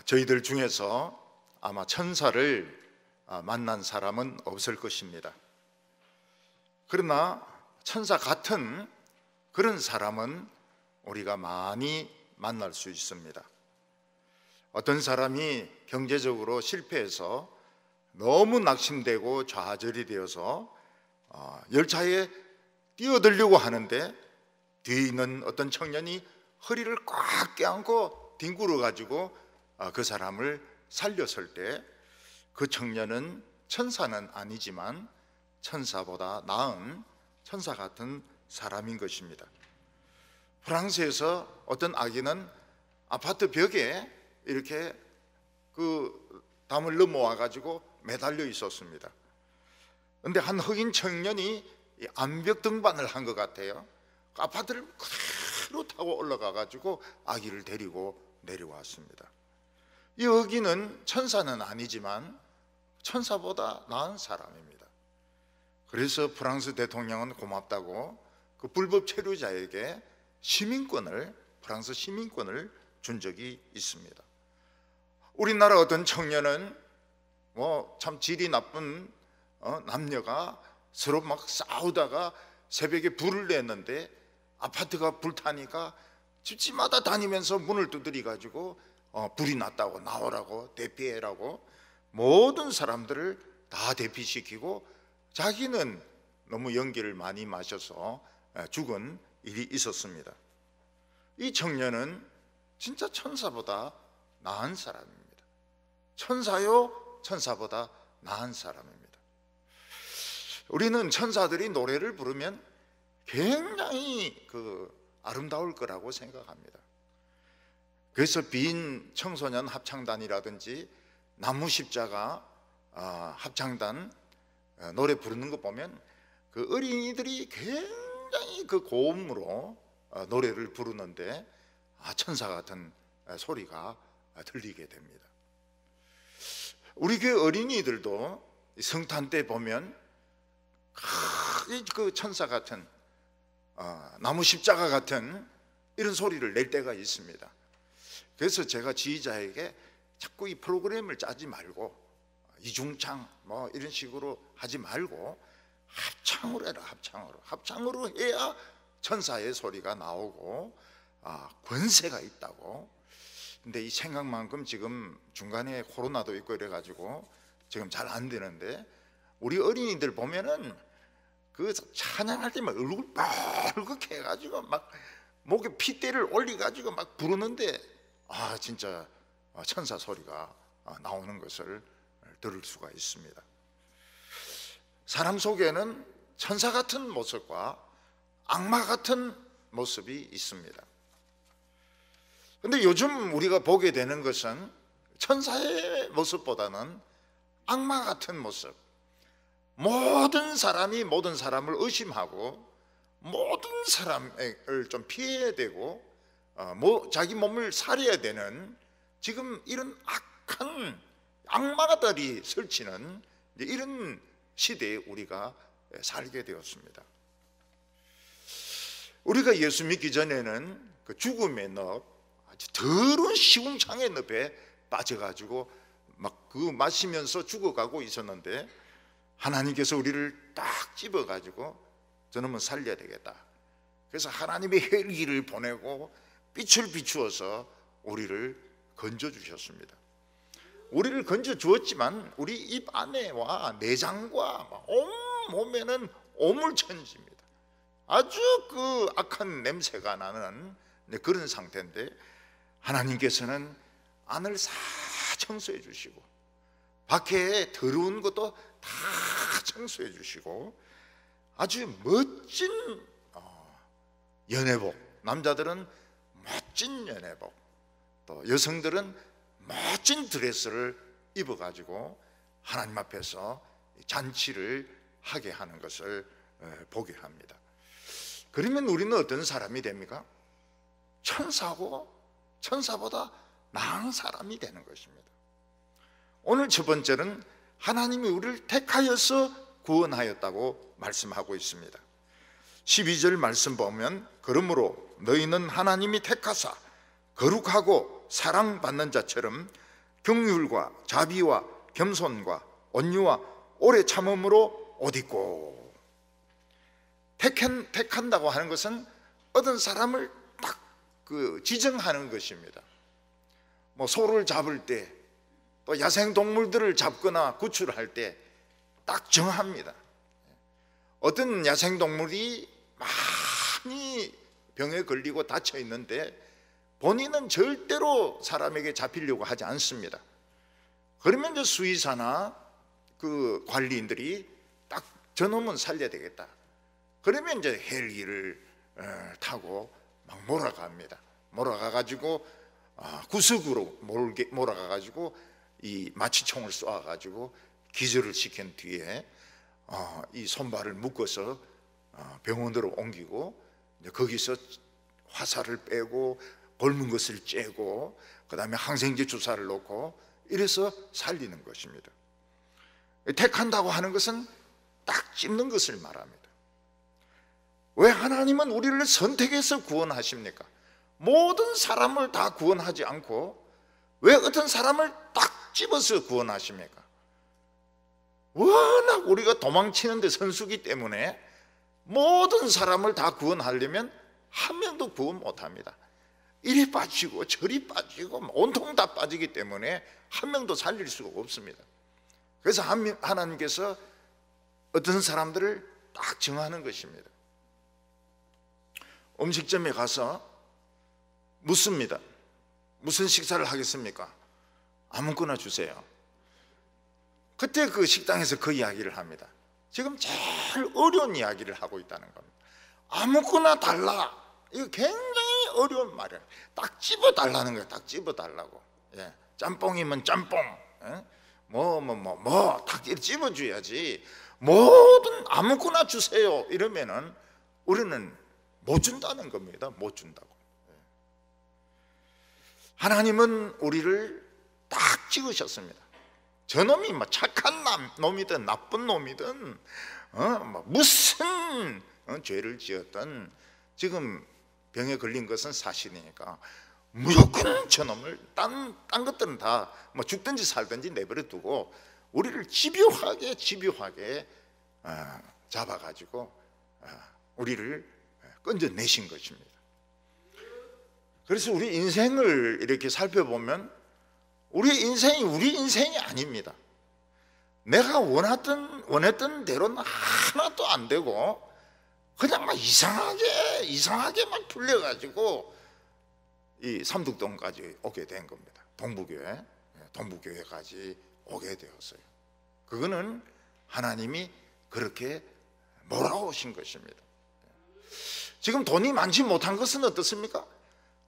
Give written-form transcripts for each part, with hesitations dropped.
저희들 중에서 아마 천사를 만난 사람은 없을 것입니다. 그러나 천사 같은 그런 사람은 우리가 많이 만날 수 있습니다. 어떤 사람이 경제적으로 실패해서 너무 낙심되고 좌절이 되어서 열차에 뛰어들려고 하는데 뒤에 있는 어떤 청년이 허리를 꽉 껴안고 뒹굴어 가지고 그 사람을 살렸을 때 그 청년은 천사는 아니지만 천사보다 나은 천사 같은 사람인 것입니다. 프랑스에서 어떤 아기는 아파트 벽에 이렇게 그 담을 넘어와 가지고 매달려 있었습니다. 그런데 한 흑인 청년이 암벽 등반을 한 것 같아요. 아파트를 그대로 타고 올라가 가지고 아기를 데리고 내려왔습니다. 이 흑인은 천사는 아니지만 천사보다 나은 사람입니다. 그래서 프랑스 대통령은 고맙다고 그 불법 체류자에게 프랑스 시민권을 준 적이 있습니다. 우리나라 어떤 청년은 참 질이 나쁜 남녀가 서로 막 싸우다가 새벽에 불을 냈는데 아파트가 불타니까 집집마다 다니면서 문을 두드려 가지고 불이 났다고 나오라고 대피해라고 모든 사람들을 다 대피시키고 자기는 너무 연기를 많이 마셔서 죽은 일이 있었습니다. 이 청년은 진짜 천사보다 나은 사람입니다. 천사요, 천사보다 나은 사람입니다. 우리는 천사들이 노래를 부르면 굉장히 아름다울 거라고 생각합니다. 그래서 빈 청소년 합창단이라든지 나무 십자가 합창단 노래 부르는 거 보면 그 어린이들이 굉장히 그 고음으로 노래를 부르는데 천사 같은 소리가 들리게 됩니다. 우리 교회 어린이들도 성탄 때 보면 그 천사 같은 나무 십자가 같은 이런 소리를 낼 때가 있습니다. 그래서 제가 지휘자에게 자꾸 이 프로그램을 짜지 말고 이중창 이런 식으로 하지 말고 합창으로 해라. 합창으로 해야 천사의 소리가 나오고 권세가 있다고. 근데 이 생각만큼 지금 중간에 코로나도 있고 이래가지고 지금 잘 안 되는데 우리 어린이들 보면은 그 찬양할 때만 얼굴 빨갛게 해가지고 막 목에 핏대를 올려가지고 막 부르는데 진짜 천사 소리가 나오는 것을 들을 수가 있습니다. 사람 속에는 천사 같은 모습과 악마 같은 모습이 있습니다. 그런데 요즘 우리가 보게 되는 것은 천사의 모습보다는 악마 같은 모습. 모든 사람이 모든 사람을 의심하고 모든 사람을 좀 피해야 되고 자기 몸을 살려야 되는 지금 이런 악한 악마들이 설치는 이런 시대에 우리가 살게 되었습니다. 우리가 예수 믿기 전에는 그 죽음의 늪, 아주 더러운 시궁창의 늪에 빠져가지고 막 마시면서 죽어가고 있었는데 하나님께서 우리를 딱 집어가지고 저놈은 살려야 되겠다. 그래서 하나님의 헬기를 보내고 빛을 비추어서 우리를 건져주셨습니다. 우리를 건져주었지만 우리 입 안에와 내장과 온 몸에는 오물천지입니다. 아주 악한 냄새가 나는 그런 상태인데 하나님께서는 안을 싹 청소해 주시고 밖에 더러운 것도 다 청소해 주시고 아주 멋진 연회복, 남자들은 멋진 연회복, 또 여성들은 멋진 드레스를 입어가지고 하나님 앞에서 잔치를 하게 하는 것을 보게 합니다. 그러면 우리는 어떤 사람이 됩니까? 천사고 천사보다 나은 사람이 되는 것입니다. 오늘 첫 번째는 하나님이 우리를 택하여서 구원하였다고 말씀하고 있습니다. 12절 말씀 보면 그러므로 너희는 하나님이 택하사 거룩하고 사랑받는 자처럼 긍휼과 자비와 겸손과 온유와 오래 참음으로 옷 입고. 택한다고 하는 것은 어떤 사람을 딱 지정하는 것입니다. 뭐 소를 잡을 때, 또 야생 동물들을 잡거나 구출할 때 딱 정합니다. 어떤 야생 동물이 많이 병에 걸리고 다쳐 있는데 본인은 절대로 사람에게 잡히려고 하지 않습니다. 그러면 이제 수의사나 그 관리인들이 딱 저놈은 살려야 되겠다. 그러면 이제 헬기를 타고 막 몰아갑니다. 몰아가가지고 구석으로 몰아가가지고 이 마취총을 쏘아가지고 기절을 시킨 뒤에 이 손발을 묶어서 병원으로 옮기고 거기서 화살을 빼고 곪은 것을 째고 그 다음에 항생제 주사를 놓고 이래서 살리는 것입니다. 택한다고 하는 것은 딱 찝는 것을 말합니다. 왜 하나님은 우리를 선택해서 구원하십니까? 모든 사람을 다 구원하지 않고 왜 어떤 사람을 딱 집어서 구원하십니까? 워낙 우리가 도망치는데 선수기 때문에 모든 사람을 다 구원하려면 한 명도 구원 못합니다. 이리 빠지고 저리 빠지고 온통 다 빠지기 때문에 한 명도 살릴 수가 없습니다. 그래서 하나님께서 어떤 사람들을 딱 정하는 것입니다. 음식점에 가서 묻습니다. 무슨 식사를 하겠습니까? 아무거나 주세요. 그때 그 식당에서 그 이야기를 합니다. 지금 제일 어려운 이야기를 하고 있다는 겁니다. 아무거나 달라. 이거 굉장히 어려운 말이에요. 딱 집어달라는 거예요. 딱 집어달라고. 예. 짬뽕이면 짬뽕, 예? 딱 집어줘야지. 뭐든 아무거나 주세요 이러면은 우리는 못 준다는 겁니다. 못 준다고. 하나님은 우리를 딱 찍으셨습니다. 저놈이 뭐 착한 놈이든 나쁜 놈이든 무슨 죄를 지었든 지금 병에 걸린 것은 사실이니까 무조건 저놈을 딴 것들은 다 뭐 죽든지 살든지 내버려 두고 우리를 집요하게 잡아가지고 우리를 건져내신 것입니다. 그래서 우리 인생을 이렇게 살펴보면 우리 인생이 아닙니다. 내가 원했던 대로는 하나도 안 되고 그냥 막 이상하게 막 풀려가지고 이 삼덕동까지 오게 된 겁니다. 동부교회까지 오게 되었어요. 그거는 하나님이 그렇게 몰아오신 것입니다. 지금 돈이 많지 못한 것은 어떻습니까?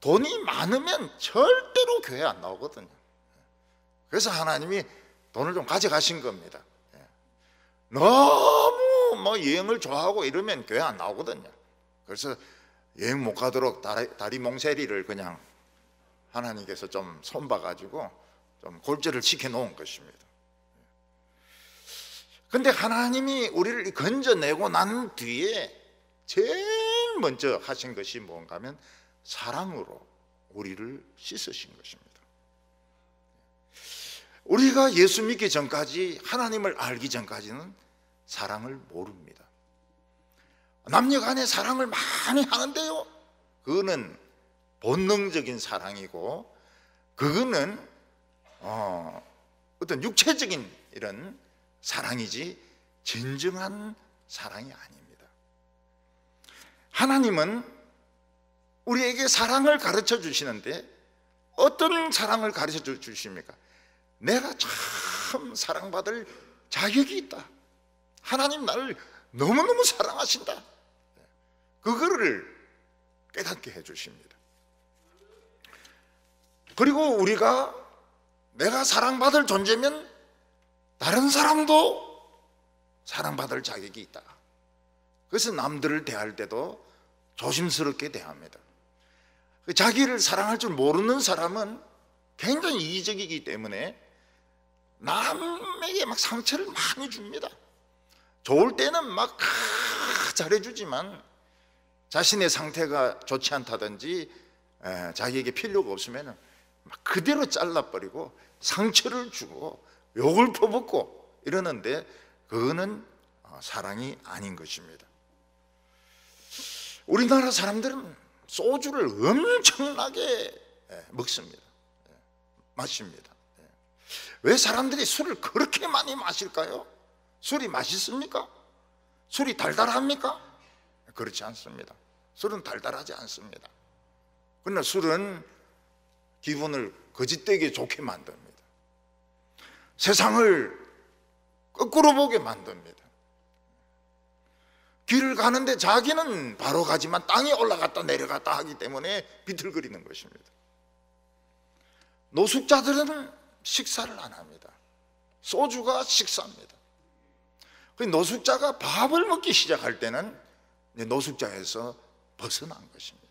돈이 많으면 절대로 교회 안 나오거든요. 그래서 하나님이 돈을 좀 가져가신 겁니다. 너무 여행을 좋아하고 이러면 교회 안 나오거든요. 그래서 여행 못 가도록 다리 몽세리를 그냥 하나님께서 좀 손봐가지고 좀 골절을 시켜놓은 것입니다. 근데 하나님이 우리를 건져내고 난 뒤에 제일 먼저 하신 것이 뭔가 하면 사랑으로 우리를 씻으신 것입니다. 우리가 예수 믿기 전까지, 하나님을 알기 전까지는 사랑을 모릅니다. 남녀 간에 사랑을 많이 하는데요, 그거는 본능적인 사랑이고 그거는 어떤 육체적인 이런 사랑이지 진정한 사랑이 아닙니다. 하나님은 우리에게 사랑을 가르쳐 주시는데 어떤 사랑을 가르쳐 주십니까? 내가 참 사랑받을 자격이 있다. 하나님 나를 너무너무 사랑하신다. 그거를 깨닫게 해 주십니다. 그리고 우리가 내가 사랑받을 존재면 다른 사람도 사랑받을 자격이 있다. 그래서 남들을 대할 때도 조심스럽게 대합니다. 자기를 사랑할 줄 모르는 사람은 굉장히 이기적이기 때문에 남에게 막 상처를 많이 줍니다. 좋을 때는 막 잘해주지만 자신의 상태가 좋지 않다든지 자기에게 필요가 없으면 막 그대로 잘라버리고 상처를 주고 욕을 퍼붓고 이러는데 그거는 사랑이 아닌 것입니다. 우리나라 사람들은 소주를 엄청나게 먹습니다. 마십니다. 왜 사람들이 술을 그렇게 많이 마실까요? 술이 맛있습니까? 술이 달달합니까? 그렇지 않습니다. 술은 달달하지 않습니다. 그러나 술은 기분을 거짓되게 좋게 만듭니다. 세상을 거꾸로 보게 만듭니다. 길을 가는데 자기는 바로 가지만 땅이 올라갔다 내려갔다 하기 때문에 비틀거리는 것입니다. 노숙자들은 식사를 안 합니다. 소주가 식사입니다. 노숙자가 밥을 먹기 시작할 때는 노숙자에서 벗어난 것입니다.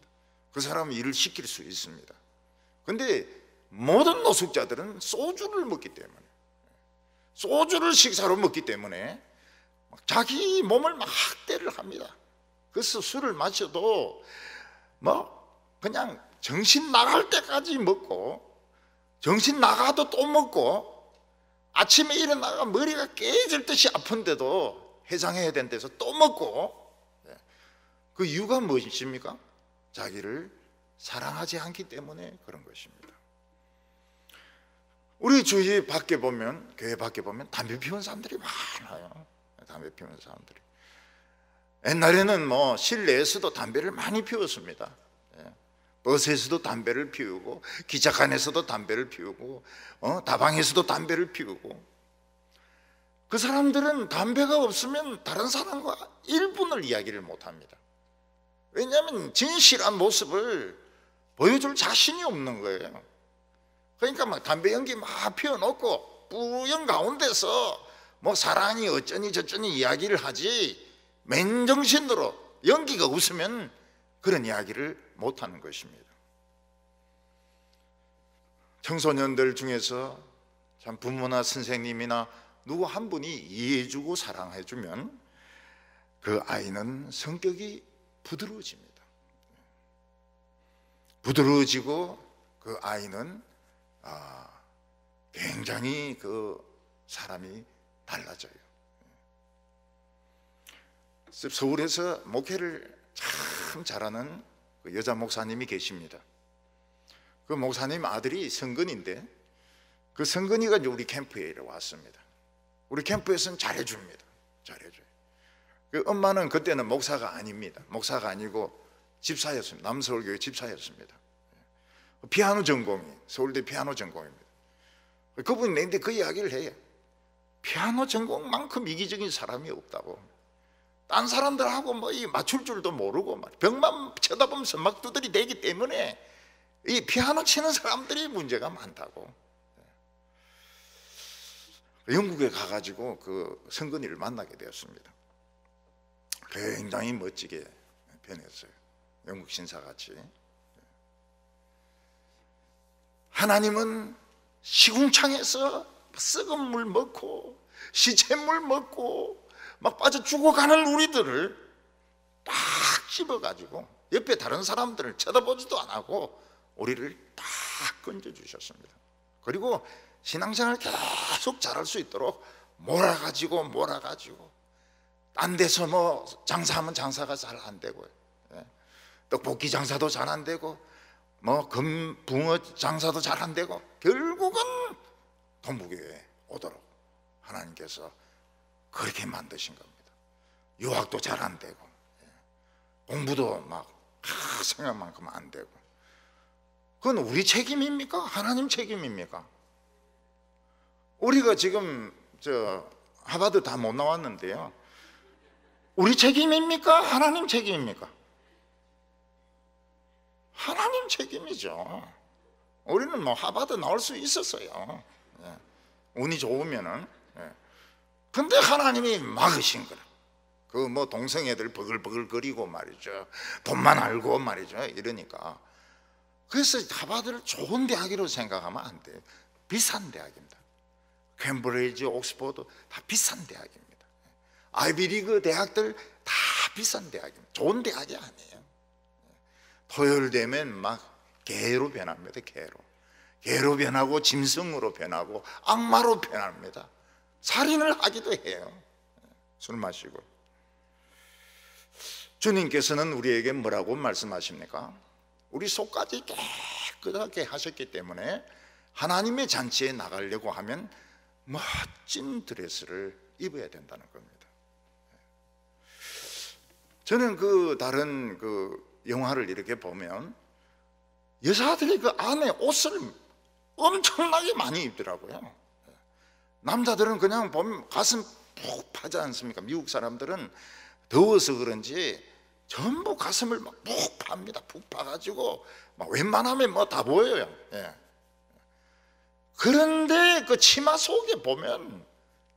그 사람은 일을 시킬 수 있습니다. 그런데 모든 노숙자들은 소주를 먹기 때문에, 소주를 식사로 먹기 때문에 자기 몸을 막 학대를 합니다. 그래서 술을 마셔도 그냥 정신 나갈 때까지 먹고, 정신 나가도 또 먹고, 아침에 일어나가 머리가 깨질 듯이 아픈데도 해장해야 되는 데서 또 먹고. 그 이유가 무엇입니까? 자기를 사랑하지 않기 때문에 그런 것입니다. 우리 주위 밖에 보면, 교회 밖에 보면 담배 피우는 사람들이 많아요. 담배 피우는 사람들이. 옛날에는 실내에서도 담배를 많이 피웠습니다. 버스에서도 담배를 피우고, 기차칸에서도 담배를 피우고, 다방에서도 담배를 피우고. 그 사람들은 담배가 없으면 다른 사람과 1분을 이야기를 못합니다. 왜냐하면 진실한 모습을 보여줄 자신이 없는 거예요. 그러니까 막 담배 연기 막 피워놓고 뿌연 가운데서 사랑이 어쩌니 저쩌니 이야기를 하지, 맨정신으로 연기가 웃으면 그런 이야기를 못하는 것입니다. 청소년들 중에서 참 부모나 선생님이나 누구 한 분이 이해해주고 사랑해주면 그 아이는 성격이 부드러워집니다. 부드러워지고 그 아이는 굉장히 그 사람이 달라져요. 서울에서 목회를 참 잘하는 그 여자 목사님이 계십니다. 그 목사님 아들이 성근인데, 그 성근이가 이제 우리 캠프에 왔습니다. 우리 캠프에서는 잘해줍니다. 잘해줘요. 그 엄마는 그때는 목사가 아닙니다. 목사가 아니고 집사였습니다. 남서울교회 집사였습니다. 피아노 전공이, 서울대 피아노 전공입니다. 그분이 내한테 그 이야기를 해요. 피아노 전공만큼 이기적인 사람이 없다고. 딴 사람들하고 이 맞출 줄도 모르고 벽만 쳐다보면서 막 두드리 대기 때문에 이 피아노 치는 사람들이 문제가 많다고. 영국에 가가지고 그 성근이를 만나게 되었습니다. 굉장히 멋지게 변했어요. 영국 신사같이. 하나님은 시궁창에서 썩은 물 먹고 시냇물 먹고 막 빠져 죽어가는 우리들을 딱 집어가지고 옆에 다른 사람들을 쳐다보지도 안 하고 우리를 딱 건져주셨습니다. 그리고 신앙생활을 계속 잘할 수 있도록 몰아가지고 딴 데서 장사하면 장사가 잘 안 되고요. 떡볶이 장사도 잘 안 되고 붕어 장사도 잘 안 되고 결국은 동부교회에 오도록 하나님께서 그렇게 만드신 겁니다. 유학도 잘 안 되고 공부도 생각만큼 안 되고. 그건 우리 책임입니까? 하나님 책임입니까? 우리가 지금 하버드 다 못 나왔는데요, 우리 책임입니까? 하나님 책임입니까? 하나님 책임이죠. 우리는 하버드 나올 수 있었어요. 운이 좋으면은. 근데 하나님이 막으신 거라. 동성애들 버글버글거리고 말이죠. 돈만 알고 말이죠. 이러니까. 그래서 하버드를 좋은 대학으로 생각하면 안 돼요. 비싼 대학입니다. 캠브리지, 옥스퍼드 다 비싼 대학입니다. 아이비리그 대학들 다 비싼 대학입니다. 좋은 대학이 아니에요. 토요일 되면 막 개로 변합니다. 개로. 개로 변하고 짐승으로 변하고 악마로 변합니다. 살인을 하기도 해요. 술 마시고. 주님께서는 우리에게 뭐라고 말씀하십니까? 우리 속까지 깨끗하게 하셨기 때문에 하나님의 잔치에 나가려고 하면 멋진 드레스를 입어야 된다는 겁니다. 저는 다른 영화를 이렇게 보면 여자들이 그 안에 옷을 엄청나게 많이 입더라고요. 남자들은 그냥 보면 가슴 푹 파지 않습니까? 미국 사람들은 더워서 그런지 전부 가슴을 막 푹 팝니다. 푹 파가지고 막 웬만하면 뭐 다 보여요. 예. 그런데 그 치마 속에 보면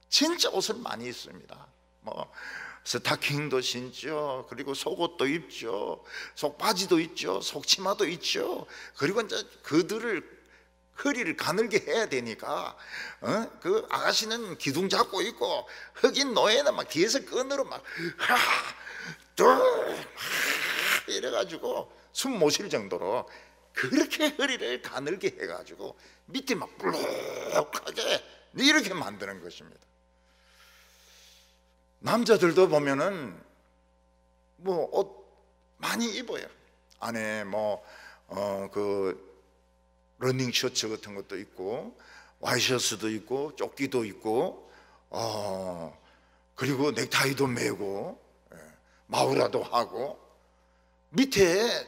진짜 옷을 많이 입습니다. 뭐 스타킹도 신죠. 그리고 속옷도 입죠. 속바지도 있죠. 속치마도 있죠. 그리고 이제 그들을 허리를 가늘게 해야 되니까 그 아가씨는 기둥 잡고 있고 흑인 노예는 막 뒤에서 끈으로 막 이래가지고 숨 못 쉴 정도로 그렇게 허리를 가늘게 해가지고 밑에 막 불룩하게 이렇게 만드는 것입니다. 남자들도 보면은 뭐 옷 많이 입어요. 안에 러닝 셔츠 같은 것도 있고 와이셔츠도 있고 조끼도 있고 그리고 넥타이도 매고 마우라도 하고 밑에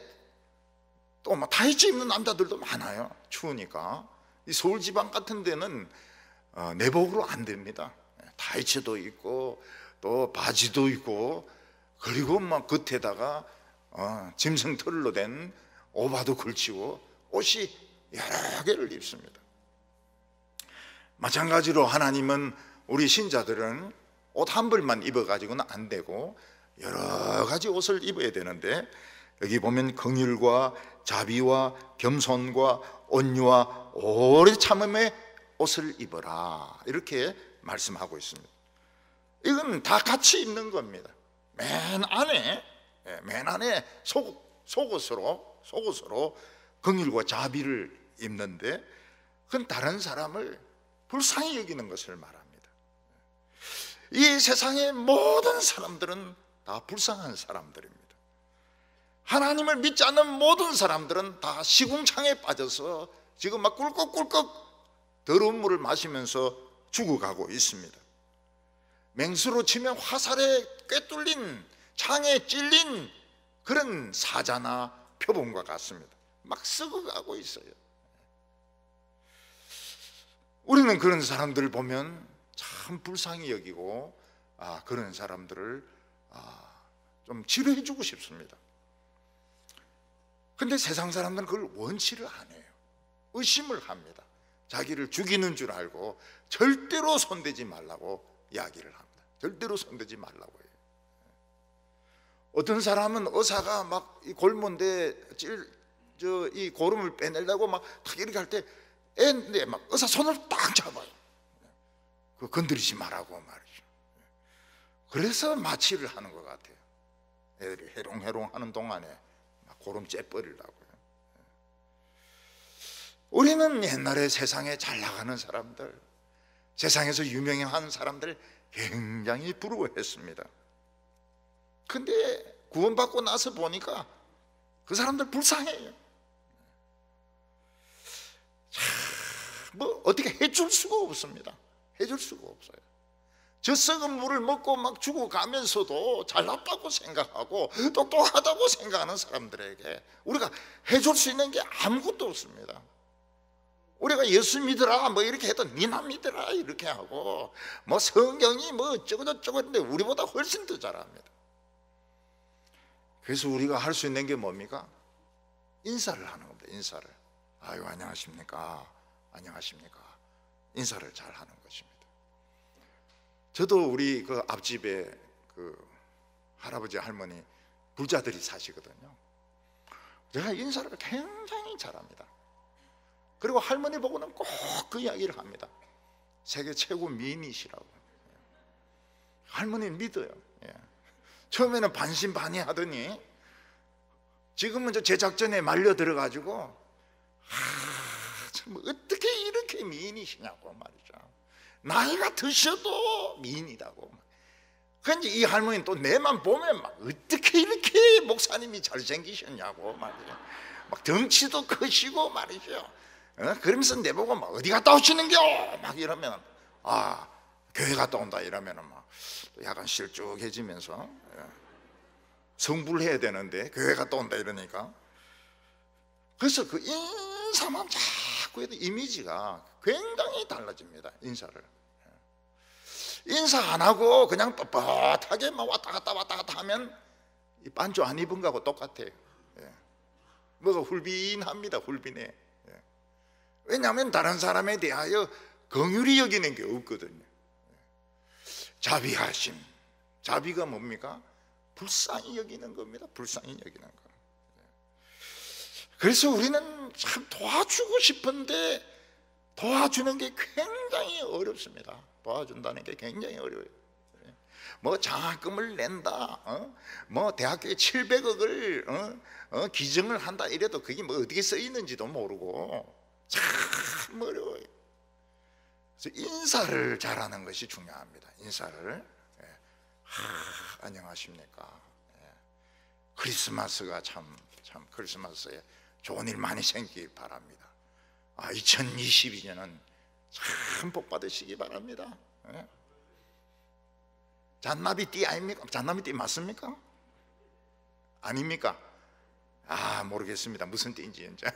또 막 타이츠 입는 남자들도 많아요. 추우니까. 이 서울 지방 같은 데는 내복으로 안 됩니다. 타이츠도 있고 또 바지도 있고 그리고 막 겉에다가 짐승 털로 된 오바도 걸치고 옷이 여러 개를 입습니다. 마찬가지로 하나님은 우리 신자들은 옷 한 벌만 입어가지고는 안 되고 여러 가지 옷을 입어야 되는데 여기 보면 긍휼과 자비와 겸손과 온유와 오래 참음의 옷을 입어라 이렇게 말씀하고 있습니다. 이건 다 같이 입는 겁니다. 맨 안에 속옷으로 긍휼과 자비를 입는데 그건 다른 사람을 불쌍히 여기는 것을 말합니다. 이 세상의 모든 사람들은 다 불쌍한 사람들입니다. 하나님을 믿지 않는 모든 사람들은 다 시궁창에 빠져서 지금 막 꿀꺽꿀꺽 더러운 물을 마시면서 죽어가고 있습니다. 맹수로 치면 화살에 꿰뚫린 창에 찔린 그런 사자나 표범과 같습니다. 막 썩어가고 있어요. 우리는 그런 사람들을 보면 참 불쌍히 여기고 그런 사람들을 좀 치료해 주고 싶습니다. 근데 세상 사람들은 그걸 원치를 안 해요. 의심을 합니다. 자기를 죽이는 줄 알고 절대로 손대지 말라고 이야기를 합니다. 절대로 손대지 말라고 해요. 어떤 사람은 의사가 막 이 골몬데 이 고름을 빼내려고 막 탁 이렇게 할 때 애인데 막 의사 손을 딱 잡아요. 그 건드리지 말라고 말이죠. 그래서 마취를 하는 것 같아요. 애들이 해롱해롱 하는 동안에 막 고름 째버리려고요. 우리는 옛날에 세상에 잘 나가는 사람들, 세상에서 유명한 사람들 굉장히 부러워했습니다. 근데 구원받고 나서 보니까 그 사람들 불쌍해요. 뭐 어떻게 해줄 수가 없습니다. 해줄 수가 없어요. 저 썩은 물을 먹고 막 죽어가면서도 잘났다고 생각하고 똑똑하다고 생각하는 사람들에게 우리가 해줄 수 있는 게 아무것도 없습니다. 우리가 예수 믿으라 뭐 이렇게 해도 니나 믿으라 이렇게 하고 뭐 성경이 뭐 어쩌고저쩌고 했는데 우리보다 훨씬 더 잘합니다. 그래서 우리가 할 수 있는 게 뭡니까? 인사를 하는 겁니다. 인사를. 아유 안녕하십니까? 안녕하십니까? 인사를 잘 하는 것입니다. 저도 우리 그 앞집에 그 할아버지 할머니 부자들이 사시거든요. 제가 인사를 굉장히 잘합니다. 그리고 할머니 보고는 꼭 그 이야기를 합니다. 세계 최고 미인이시라고. 할머니는 믿어요. 처음에는저 제작전에 말려 들어가지고 참 어떻게 이렇게 미인이시냐고 말이죠. 나이가 드셔도 미인이다고. 그런데 이 할머니는 또 내만 보면 막 어떻게 이렇게 목사님이 잘생기셨냐고 말이죠. 막 덩치도 크시고 말이죠. 그러면서 내보고 막 어디 갔다 오시는겨? 막 이러면 아 교회 갔다 온다 이러면 막 약간 실쭉해지면서 성불해야 되는데 교회 갔다 온다 이러니까. 그래서 그 인사만 자꾸 해도 이미지가 굉장히 달라집니다. 인사 안 하고 그냥 뻣뻣하게 막 왔다 갔다 하면 이 반주 안 입은 거하고 똑같아요. 뭐가 훌빈합니다. 훌빈해. 왜냐하면 다른 사람에 대하여 긍휼히 여기는 게 없거든요. 자비하심. 자비가 뭡니까? 불쌍히 여기는 겁니다. 불쌍히 여기는 거. 그래서 우리는 참 도와주고 싶은데 도와주는 게 굉장히 어렵습니다. 도와준다는 게 굉장히 어려워요. 뭐 장학금을 낸다, 뭐 대학교에 700억을 기증을 한다 이래도 그게 뭐 어떻게 쓰이는지도 모르고 참 어려워요. 그래서 인사를 잘하는 것이 중요합니다. 인사를. 안녕하십니까. 크리스마스가 참 크리스마스에 좋은 일 많이 생기길 바랍니다. 2022년은 참 복 받으시기 바랍니다. 잔나비띠 아닙니까? 잔나비띠 맞습니까? 아닙니까? 모르겠습니다. 무슨 띠인지 이제.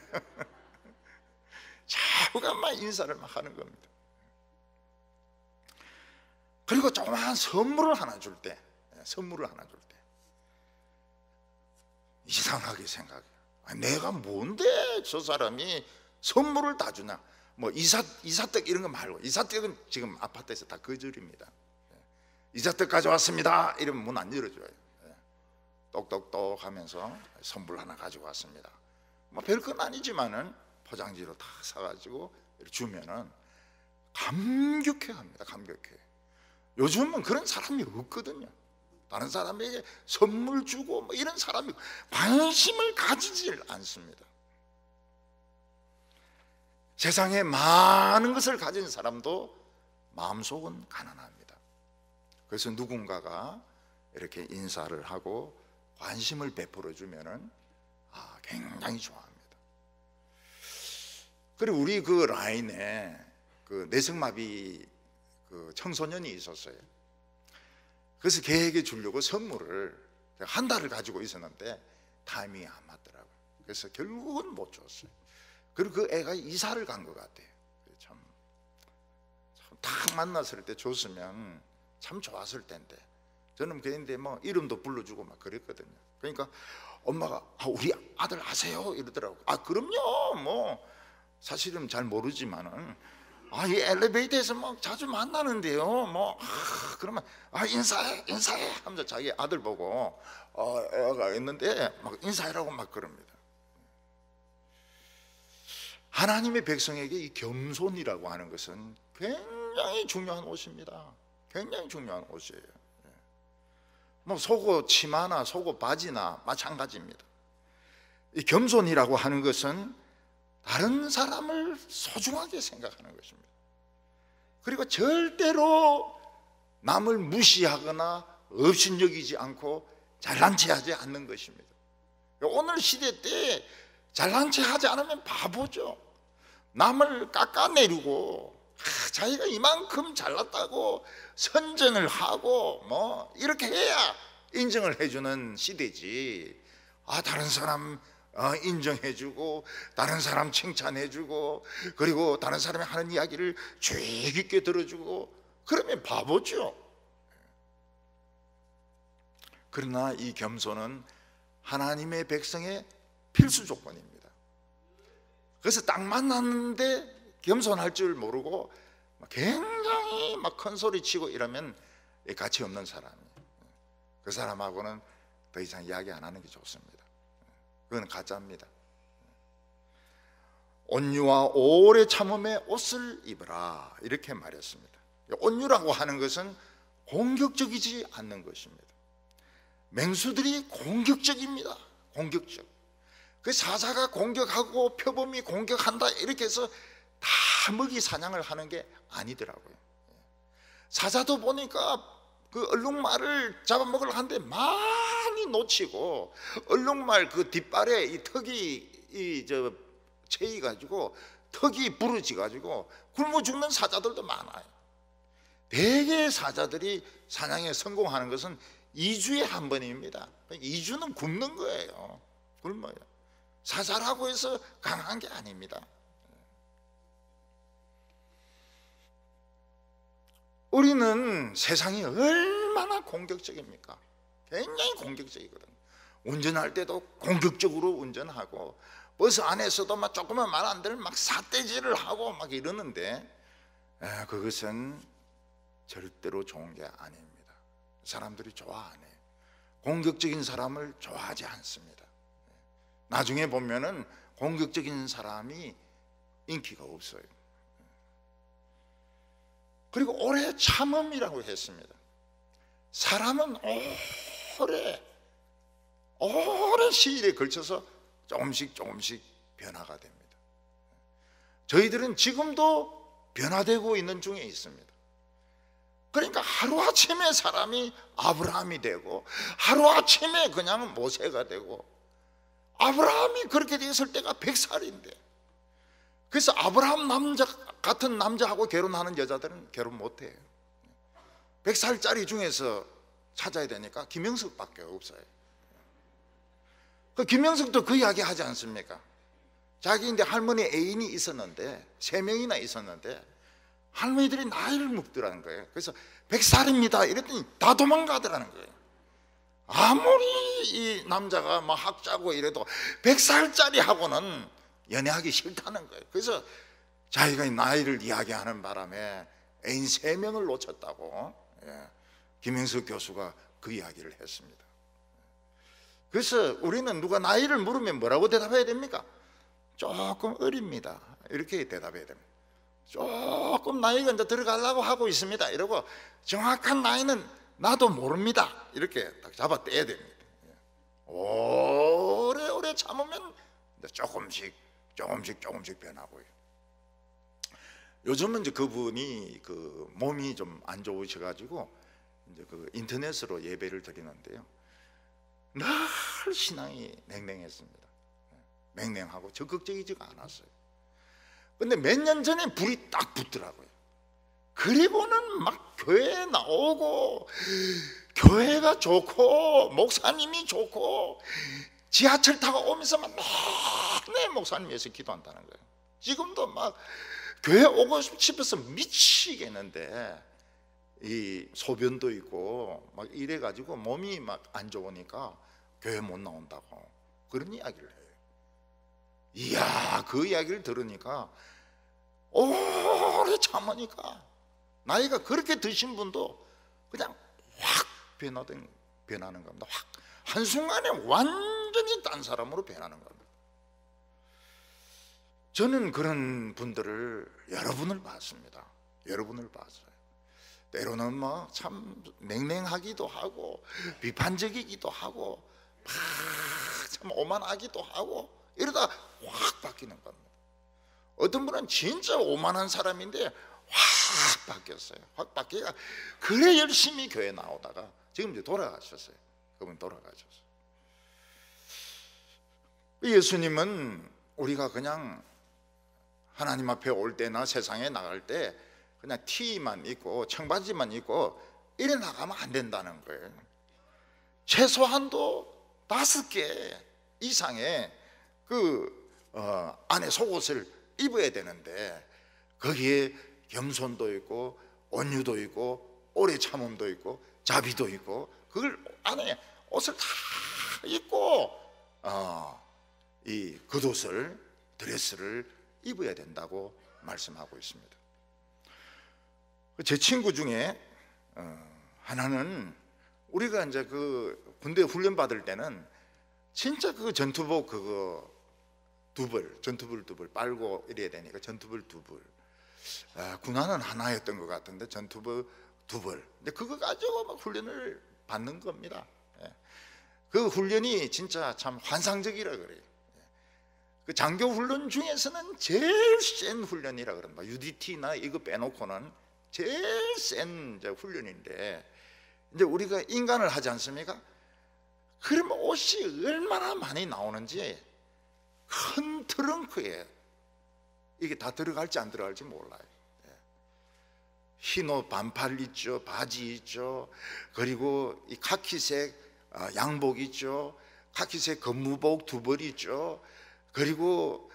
자꾸만 인사를 막 하는 겁니다. 그리고 조그마한 선물을 하나 줄 때, 이상하게 생각해요. 내가 뭔데 저 사람이 선물을 다 주나? 뭐 이사떡 이런 거 말고, 이사떡은 지금 아파트에서 다 거절입니다. 이사떡 가져왔습니다 이러면 문 안 열어줘요. 똑똑똑 하면서 선물 하나 가지고 왔습니다. 뭐 별건 아니지만은 포장지로 다 사가지고 주면은 감격해합니다. 감격해. 요즘은 그런 사람이 없거든요. 다른 사람에게 선물 주고 뭐 이런 사람이 관심을 가지질 않습니다. 세상에 많은 것을 가진 사람도 마음속은 가난합니다. 그래서 누군가가 이렇게 인사를 하고 관심을 베풀어 주면은 굉장히 좋아합니다. 그리고 우리 그 라인에 그 뇌성마비 그 청소년이 있었어요. 그래서 걔에게 주려고 선물을 한 달을 가지고 있었는데 타이밍이 안 맞더라고요. 그래서 결국은 못 줬어요. 그리고 그 애가 이사를 간 것 같아요. 딱 만났을 때 줬으면 참 좋았을 텐데, 저는 그런데 뭐 이름도 불러주고 막 그랬거든요. 그러니까 엄마가 우리 아들 아세요? 이러더라고요. 그럼요. 뭐 사실은 잘 모르지만은 이 엘리베이터에서 막 자주 만나는데요. 뭐 그러면 인사해 하면서 자기 아들 보고 애가 있는데 막 인사해라고 막 그럽니다. 하나님의 백성에게 이 겸손이라고 하는 것은 굉장히 중요한 옷입니다. 굉장히 중요한 옷이에요. 뭐 속옷 치마나 속옷 바지나 마찬가지입니다. 이 겸손이라고 하는 것은 다른 사람을 소중하게 생각하는 것입니다. 그리고 절대로 남을 무시하거나 업신여기지 않고 잘난 체하지 않는 것입니다. 오늘 시대 때 잘난 체하지 않으면 바보죠. 남을 깎아내리고 자기가 이만큼 잘났다고 선전을 하고 뭐 이렇게 해야 인정을 해주는 시대지. 다른 사람 인정해주고 다른 사람 칭찬해주고 그리고 다른 사람이 하는 이야기를 주의 깊게 들어주고 그러면 바보죠. 그러나 이 겸손은 하나님의 백성의 필수 조건입니다. 그래서 딱 만났는데 겸손할 줄 모르고 굉장히 막 큰 소리 치고 이러면 가치 없는 사람이에요. 그 사람하고는 더 이상 이야기 안 하는 게 좋습니다. 그건 가짜입니다. 온유와 오래 참음의 옷을 입으라 이렇게 말했습니다. 온유라고 하는 것은 공격적이지 않는 것입니다. 맹수들이 공격적입니다. 공격적. 그 사자가 공격하고 표범이 공격한다 이렇게 해서 먹이 사냥을 하는 게 아니더라고요. 사자도 보니까 그 얼룩말을 잡아먹으려 하는데 많이 놓치고, 얼룩말 그 뒷발에 이 턱이 채이 가지고 턱이 부러지 가지고 굶어 죽는 사자들도 많아요. 대개 사자들이 사냥에 성공하는 것은 2주에 한 번입니다. 2주는 굶는 거예요. 굶어요. 사자라고 해서 강한 게 아닙니다. 우리는 세상이 얼마나 공격적입니까? 굉장히 공격적이거든요. 운전할 때도 공격적으로 운전하고, 버스 안에서도 막 조그만 말 안 들으면 막 삿대질을 하고 막 이러는데, 그것은 절대로 좋은 게 아닙니다. 사람들이 좋아 안 해요. 공격적인 사람을 좋아하지 않습니다. 나중에 보면은 공격적인 사람이 인기가 없어요. 그리고 오래 참음이라고 했습니다. 사람은 오랜 시일에 걸쳐서 조금씩 변화가 됩니다. 저희들은 지금도 변화되고 있는 중에 있습니다. 그러니까 하루아침에 사람이 아브라함이 되고, 하루아침에 그냥 모세가 되고, 아브라함이 그렇게 됐을 때가 100살인데, 그래서 아브라함 같은 남자하고 결혼하는 여자들은 결혼 못해요. 100살짜리 중에서 찾아야 되니까 김영석밖에 없어요. 그 김영석도 그 이야기 하지 않습니까? 자기인데 할머니 애인이 있었는데, 3명이나 있었는데 할머니들이 나이를 묻더라는 거예요. 그래서 100살입니다 이랬더니 다 도망가더라는 거예요. 아무리 이 남자가 막 학자고 이래도 100살짜리 하고는 연애하기 싫다는 거예요. 그래서 자기가 나이를 이야기하는 바람에 애인 3명을 놓쳤다고 김영석 교수가 그 이야기를 했습니다. 그래서 우리는 누가 나이를 물으면 뭐라고 대답해야 됩니까? 조금 어립니다 이렇게 대답해야 됩니다. 조금 나이가 이제 들어가려고 하고 있습니다 이러고, 정확한 나이는 나도 모릅니다 이렇게 딱 잡아 떼야 됩니다. 오래 참으면 조금씩 변하고요. 요즘은 이제 그분이 그 몸이 좀 안 좋으셔가지고 이제 그 인터넷으로 예배를 드리는데요, 늘 신앙이 냉랭했습니다. 맹냉하고 적극적이지가 않았어요. 근데 몇 년 전에 불이 딱 붙더라고요. 그리고는 막 교회에 나오고, 교회가 좋고 목사님이 좋고, 지하철 타고 오면서 막 매일 목사님 위해서 기도한다는 거예요. 지금도 막 교회 오고 싶어서 미치겠는데, 이 소변도 있고 막 이래가지고 몸이 막 안 좋으니까 교회 못 나온다고 그런 이야기를 해요. 이야, 그 이야기를 들으니까 오래 참으니까 나이가 그렇게 드신 분도 그냥 확 변하는 겁니다. 확 한순간에 완전히 딴 사람으로 변하는 겁니다. 저는 그런 분들을 여러분을 봤습니다. 여러분을 봤어요. 때로는 뭐 참 냉랭하기도 하고 비판적이기도 하고 막 참 오만하기도 하고 이러다 확 바뀌는 겁니다. 어떤 분은 진짜 오만한 사람인데 확 바뀌었어요. 확 바뀌가 그래 열심히 교회 나오다가 지금 이제 돌아가셨어요. 그분 돌아가셨어요. 예수님은 우리가 그냥 하나님 앞에 올 때나 세상에 나갈 때 그냥 티만 입고 청바지만 입고 이래 나가면 안 된다는 거예요. 최소한도 5개 이상의 안에 속옷을 입어야 되는데, 거기에 겸손도 있고 온유도 있고 오래 참음도 있고 자비도 있고, 그걸 안에 옷을 다 입고 이 겉옷을, 드레스를 입어야 된다고 말씀하고 있습니다. 제 친구 중에 하나는, 우리가 이제 그 군대 훈련 받을 때는 진짜 그 전투복 그거 전투불 2벌 빨고 이래야 되니까 전투불 2벌, 군화는 하나였던 것 같은데 전투불 2벌, 근데 그거 가지고 막 훈련을 받는 겁니다. 그 훈련이 진짜 참 환상적이라 그래요. 그 장교 훈련 중에서는 제일 센 훈련이라 그런다. UDT나 이거 빼놓고는 제일 센 훈련인데, 이제 우리가 인간을 하지 않습니까? 그럼 옷이 얼마나 많이 나오는지 큰 트렁크에 이게 다 들어갈지 안 들어갈지 몰라요. 흰 옷 반팔 있죠, 바지 있죠, 그리고 이 카키색 양복 있죠, 카키색 근무복 두 벌 있죠, 그리고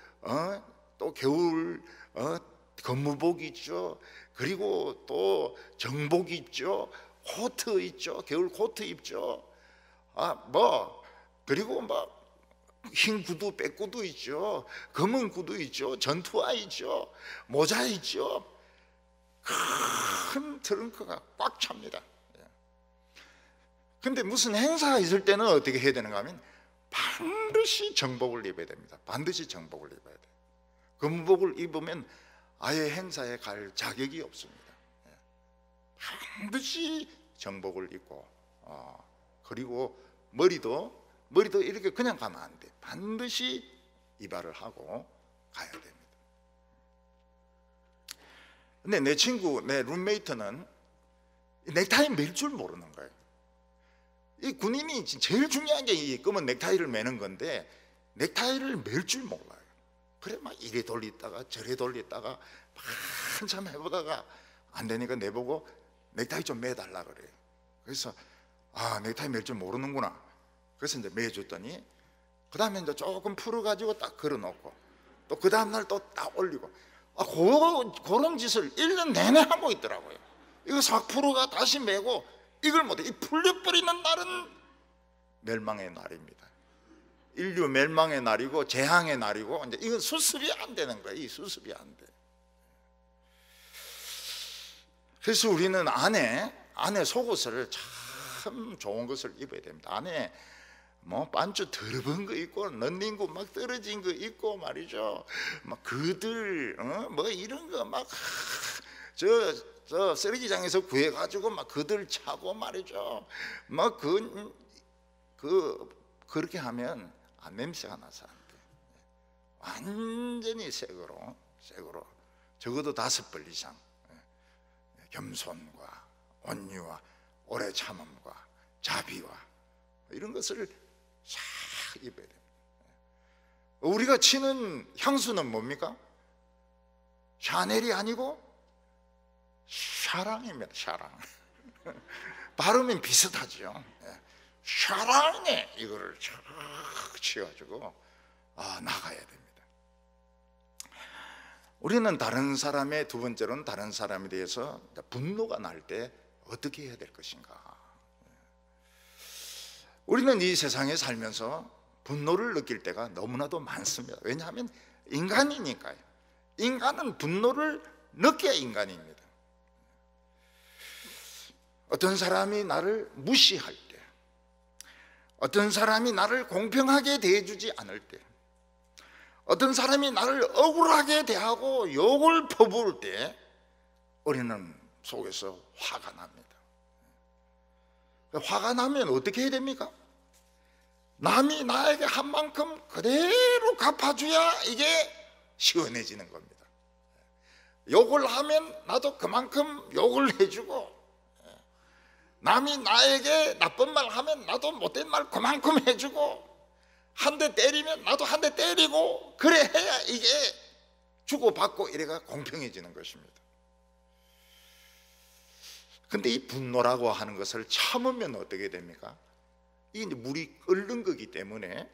또 겨울 근무복 있죠, 그리고 또 정복 있죠, 코트 있죠, 겨울 코트 입죠. 그리고 흰 구두, 백구두 있죠, 검은 구두 있죠, 전투화 있죠, 모자 있죠. 큰 트렁크가 꽉 찹니다. 근데 무슨 행사가 있을 때는 어떻게 해야 되는가 하면 반드시 정복을 입어야 됩니다. 반드시 정복을 입어야 돼요. 검은복을 입으면 아예 행사에 갈 자격이 없습니다. 반드시 정복을 입고, 그리고 머리도 이렇게 그냥 가면 안 돼. 반드시 이발을 하고 가야 됩니다. 근데 내 친구, 내 룸메이트는 넥타이 맬 줄 모르는 거예요. 이 군인이 제일 중요한 게 이 검은 넥타이를 매는 건데 넥타이를 맬 줄 몰라요. 그래 막 이래 돌리다가 저래 돌리다가 막 한참 해보다가 안 되니까 내보고 넥타이 좀 매달라 그래요. 그래서 넥타이 맬 줄 모르는구나. 그래서 이제 매줬더니 그 다음에 이제 조금 풀어가지고 딱 걸어놓고 또 그 다음날 또 딱 올리고 그런 짓을 1년 내내 하고 있더라고요. 이거 싹 풀어가 다시 매고 이걸 못해. 이 풀려버리는 날은 멸망의 날입니다. 인류 멸망의 날이고 재앙의 날이고, 이제 이건 수습이 안 되는 거예요. 이 수습이 안 돼. 그래서 우리는 안에 속옷을 참 좋은 것을 입어야 됩니다. 안에 반주 더러운 거 있고 런닝구 막 떨어진 거 있고 말이죠. 막 그들 이런 거 막 저 쓰레기장에서 구해가지고 막 그들 차고 말이죠. 막 그렇게 하면 냄새가 나서 안 돼. 완전히 새거로 적어도 5벌 이상 겸손과 온유와 오래 참음과 자비와 이런 것을 싹 입어야 됩니다. 우리가 치는 향수는 뭡니까? 샤넬이 아니고 샤랑입니다. 샤랑. 발음은 비슷하죠. 샤랑에 이거를 쫙 치가지고 나가야 됩니다. 우리는 다른 사람의, 두 번째로는 다른 사람에 대해서 분노가 날 때 어떻게 해야 될 것인가. 우리는 이 세상에 살면서 분노를 느낄 때가 너무나도 많습니다. 왜냐하면 인간이니까요. 인간은 분노를 느껴야 인간입니다. 어떤 사람이 나를 무시할 때, 어떤 사람이 나를 공평하게 대해주지 않을 때, 어떤 사람이 나를 억울하게 대하고 욕을 퍼부을 때 우리는 속에서 화가 납니다. 화가 나면 어떻게 해야 됩니까? 남이 나에게 한 만큼 그대로 갚아줘야 이게 시원해지는 겁니다. 욕을 하면 나도 그만큼 욕을 해주고, 남이 나에게 나쁜 말 하면 나도 못된 말 그만큼 해주고, 한 대 때리면 나도 한 대 때리고, 그래 해야 이게 주고받고 이래가 공평해지는 것입니다. 근데 이 분노라고 하는 것을 참으면 어떻게 됩니까? 이게 이제 물이 끓는 거기 때문에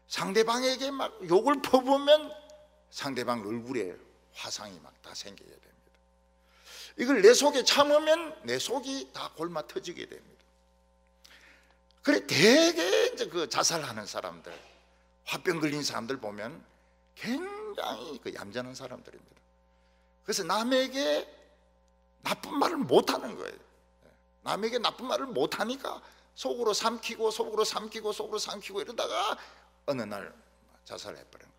상대방에게 막 욕을 퍼부으면 상대방 얼굴에 화상이 막 다 생기게 됩니다. 이걸 내 속에 참으면 내 속이 다 골마 터지게 됩니다. 그래 대개 이제 그 자살하는 사람들, 화병 걸린 사람들 보면 굉장히 얌전한 사람들입니다. 그래서 남에게 나쁜 말을 못하는 거예요. 남에게 나쁜 말을 못하니까 속으로 삼키고 이러다가 어느 날 자살해버린 거예요.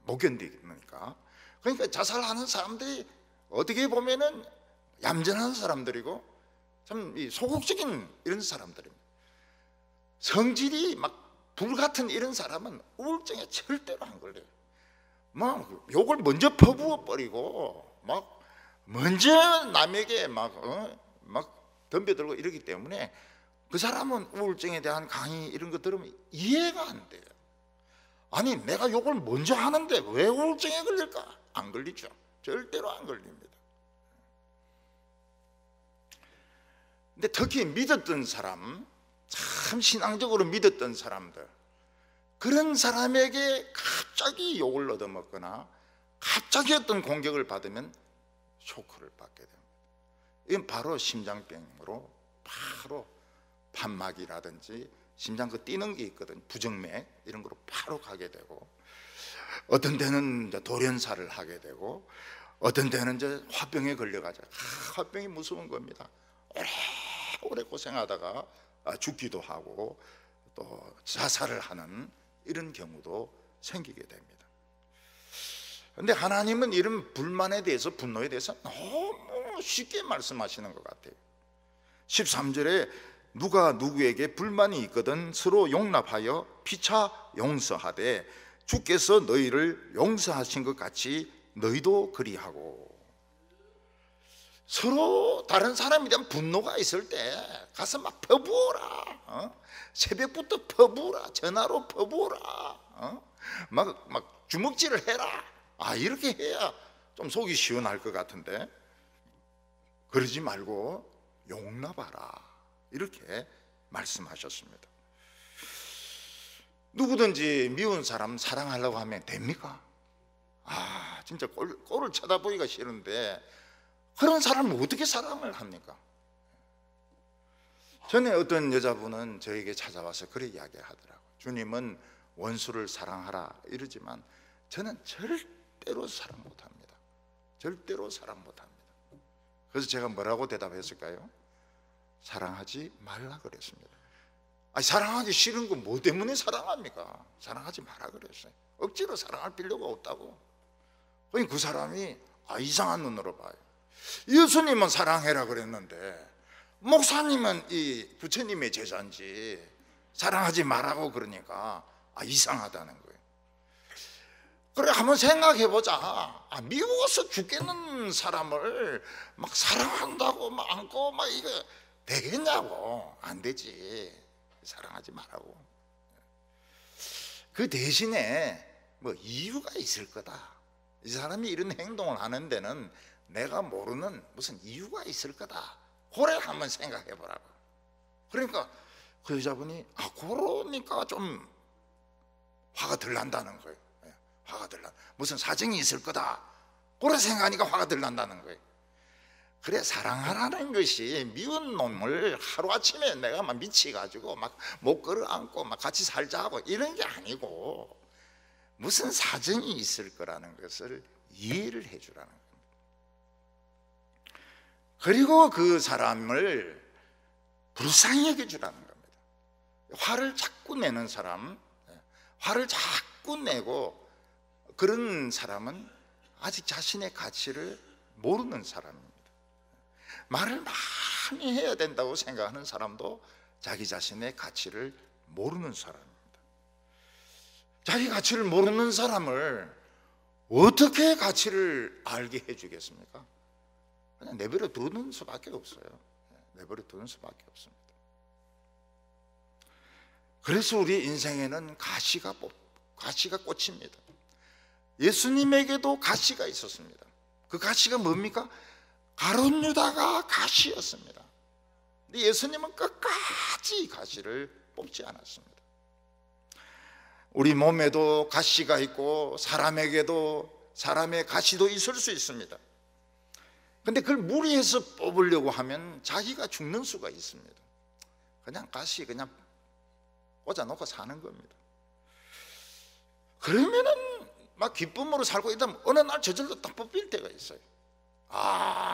못 견디니까. 그러니까 자살하는 사람들이 어떻게 보면은 얌전한 사람들이고 참 소극적인 이런 사람들입니다. 성질이 막 불같은 이런 사람은 우울증에 절대로 안 걸려요. 막 욕을 먼저 퍼부어 버리고 막 먼저 남에게 막 덤벼들고 이러기 때문에 그 사람은 우울증에 대한 강의 이런 거 들으면 이해가 안 돼요. 아니 내가 욕을 먼저 하는데 왜 우울증에 걸릴까? 안 걸리죠. 절대로 안 걸립니다. 근데 특히 믿었던 사람, 참 신앙적으로 믿었던 사람들, 그런 사람에게 갑자기 욕을 얻어먹거나 갑자기 어떤 공격을 받으면 쇼크를 받게 됩니다. 이건 바로 심장병으로 바로 판막이라든지 심장 그 뛰는 게 있거든, 부정맥 이런 거로 바로 가게 되고, 어떤 데는 이제 돌연사를 하게 되고, 어떤 데는 이제 화병에 걸려가지고 화병이 무서운 겁니다. 오래 고생하다가 죽기도 하고 또 자살을 하는 이런 경우도 생기게 됩니다. 그런데 하나님은 이런 불만에 대해서, 분노에 대해서 너무 쉽게 말씀하시는 것 같아요. 13절에 누가 누구에게 불만이 있거든 서로 용납하여 피차 용서하되 주께서 너희를 용서하신 것 같이 너희도 그리하고. 서로 다른 사람에 대한 분노가 있을 때 가서 막 퍼부어라. 새벽부터 퍼부어라. 전화로 퍼부어라. 막 주먹질을 해라. 이렇게 해야 좀 속이 시원할 것 같은데, 그러지 말고 용납하라, 이렇게 말씀하셨습니다. 누구든지 미운 사람 사랑하려고 하면 됩니까? 진짜 꼴을 쳐다보기가 싫은데 그런 사람을 어떻게 사랑을 합니까? 전에 어떤 여자분은 저에게 찾아와서 그렇게 이야기하더라고요. 주님은 원수를 사랑하라 이러지만 저는 절대로 사랑 못합니다. 절대로 사랑 못합니다. 그래서 제가 뭐라고 대답했을까요? 사랑하지 말라 그랬습니다. 사랑하기 싫은 거 뭐 때문에 사랑합니까? 사랑하지 마라 그랬어요. 억지로 사랑할 필요가 없다고. 그러니 그 사람이 이상한 눈으로 봐요. 예수님은 사랑해라 그랬는데 목사님은 이 부처님의 제자인지 사랑하지 말라고 그러니까 이상하다는 거예요. 그래, 한번 생각해보자. 미워서 죽겠는 사람을 막 사랑한다고 막 안고 막 이거 되겠냐고. 안 되지. 사랑하지 말라고. 그 대신에 뭐 이유가 있을 거다. 이 사람이 이런 행동을 하는 데는 내가 모르는 무슨 이유가 있을 거다. 그래 한번 생각해 보라고. 그러니까 그 여자분이 그러니까 좀 화가 덜 난다는 거예요. 화가 덜 나. 무슨 사정이 있을 거다. 그래 생각하니까 화가 덜 난다는 거예요. 그래, 사랑하라는 것이 미운 놈을 하루아침에 내가 막 미치가지고 막 못 끌어안고 막 같이 살자고 이런 게 아니고 무슨 사정이 있을 거라는 것을 이해를 해주라는 겁니다. 그리고 그 사람을 불쌍히 여겨주라는 겁니다. 화를 자꾸 내는 사람, 화를 자꾸 내고 그런 사람은 아직 자신의 가치를 모르는 사람입니다. 말을 많이 해야 된다고 생각하는 사람도 자기 자신의 가치를 모르는 사람입니다. 자기 가치를 모르는 사람을 어떻게 가치를 알게 해주겠습니까? 그냥 내버려 두는 수밖에 없어요. 내버려 두는 수밖에 없습니다. 그래서 우리 인생에는 가시가 꽂힙니다. 예수님에게도 가시가 있었습니다. 그 가시가 뭡니까? 가룟 유다가 가시였습니다. 근데 예수님은 끝까지 가시를 뽑지 않았습니다. 우리 몸에도 가시가 있고 사람에게도 사람의 가시도 있을 수 있습니다. 근데 그걸 무리해서 뽑으려고 하면 자기가 죽는 수가 있습니다. 그냥 가시 그냥 꽂아놓고 사는 겁니다. 그러면은 막 기쁨으로 살고 있다면 어느 날 저절로 딱 뽑힐 때가 있어요.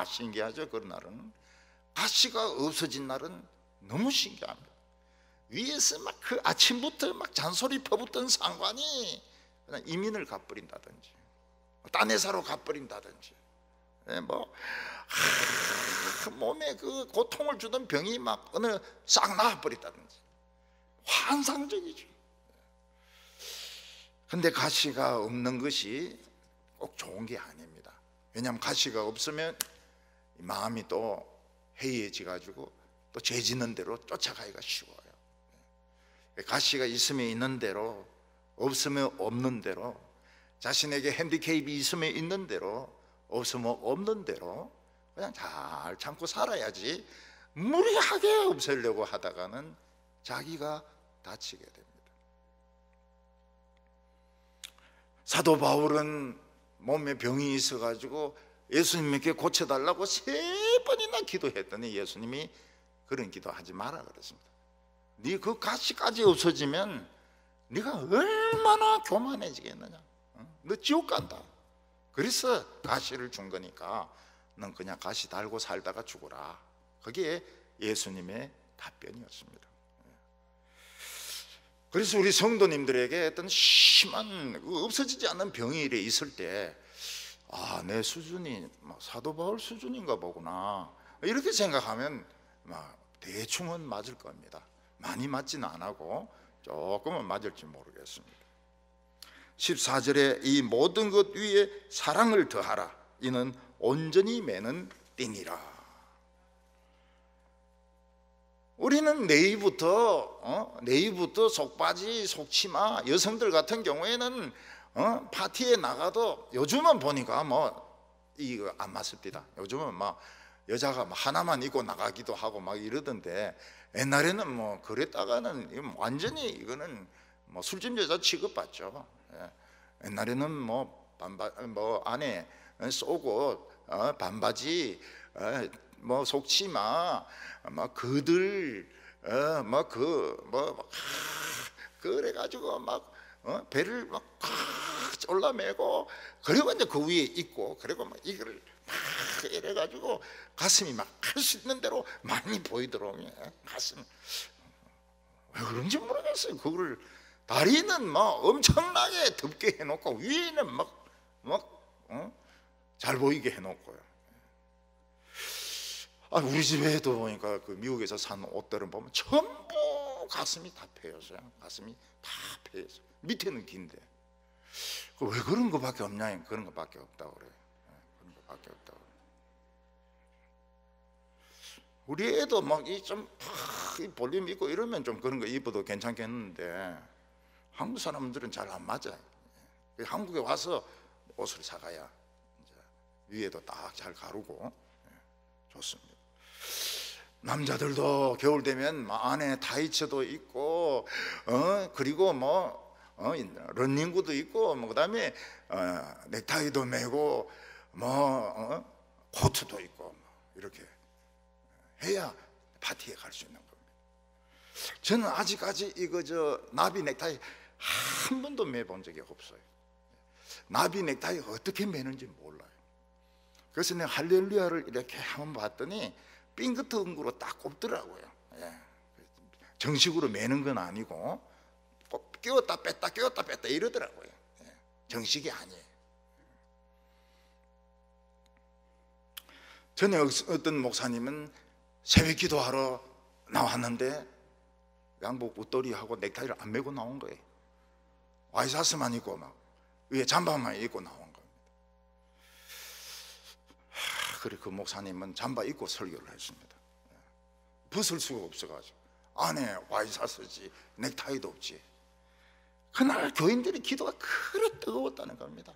신기하죠. 그런 날은 가시가 없어진 날은 너무 신기합니다. 위에서 막 그 아침부터 막 잔소리 퍼붓던 상관이 그냥 이민을 가버린다든지 딴 회사로 가버린다든지 몸에 그 고통을 주던 병이 막 어느 싹 나와버린다든지 환상적이죠. 근데 가시가 없는 것이 꼭 좋은 게 아닙니다. 왜냐하면 가시가 없으면 마음이 또 해이해져 가지고 또 죄 짓는 대로 쫓아가기가 쉬워요. 가시가 있으면 있는 대로, 없으면 없는 대로, 자신에게 핸디캡이 있으면 있는 대로, 없으면 없는 대로 그냥 잘 참고 살아야지, 무리하게 없애려고 하다가는 자기가 다치게 됩니다. 사도 바울은 몸에 병이 있어가지고 예수님께 고쳐달라고 3번이나 기도했더니 예수님이 그런 기도하지 마라 그랬습니다. 네 그 가시까지 없어지면 네가 얼마나 교만해지겠느냐, 너 지옥 간다. 그래서 가시를 준 거니까 넌 그냥 가시 달고 살다가 죽어라. 그게 예수님의 답변이었습니다. 그래서 우리 성도님들에게 어떤 심한 없어지지 않는 병이 있을 때, 아, 내 수준이 사도 바울 수준인가 보구나, 이렇게 생각하면 대충은 맞을 겁니다. 많이 맞지는 않고 조금은 맞을지 모르겠습니다. 14절에 이 모든 것 위에 사랑을 더하라. 이는 온전히 매는 띠니라. 우리는 내일부터 속바지, 속치마, 여성들 같은 경우에는 파티에 나가도 요즘은 보니까 이거 안 맞습니다. 요즘은 여자가 하나만 입고 나가기도 하고 이러던데, 옛날에는 그랬다가는 완전히 이거는 술집 여자 취급받죠. 옛날에는 안에 쏘고 반바지, 속치마, 그들, 그래가지고 배를 올라매고, 그리고 이제 그 위에 있고, 그리고 이거를 이래가지고 가슴이 할 수 있는 대로 많이 보이도록, 가슴, 왜 그런지 모르겠어요. 그거를 다리는 엄청나게 덥게 해놓고 위에는 잘 보이게 해놓고요. 우리 집에도 보니까 그 미국에서 산 옷들은 보면 전부 가슴이 다 패였어요. 가슴이 다 패였어요. 밑에는 긴데 왜 그런 거밖에 없냐? 그런 거밖에 없다고 그래요. 그런 거밖에 없다고 그래요. 우리 애도 좀 볼륨 있고 이러면 좀 그런 거 입어도 괜찮겠는데, 한국 사람들은 잘 안 맞아요. 한국에 와서 옷을 사가야 이제 위에도 딱 잘 가르고 좋습니다. 남자들도 겨울 되면 안에 타이츠도 있고, 그리고 런닝구도 있고, 그다음에 넥타이도 매고, 코트도 있고, 이렇게 해야 파티에 갈 수 있는 겁니다. 저는 아직까지 나비 넥타이 한 번도 매본 적이 없어요. 나비 넥타이 어떻게 매는지 몰라요. 그래서 내가 할렐루야를 이렇게 한번 봤더니 삥긋은 딱 꼽더라고요. 정식으로 매는 건 아니고 꼭 끼웠다 뺐다 이러더라고요. 정식이 아니에요. 전에 어떤 목사님은 새벽 기도하러 나왔는데 양복 웃도리하고 넥타이를 안 매고 나온 거예요. 와이셔츠만 입고 위에 잠바만 입고 나온 겁니다. 그래 그 목사님은 잠바 입고 설교를 했습니다. 벗을 수가 없어가지고 안에 와이셔츠지 넥타이도 없지. 그날 교인들의 기도가 그래 뜨거웠다는 겁니다.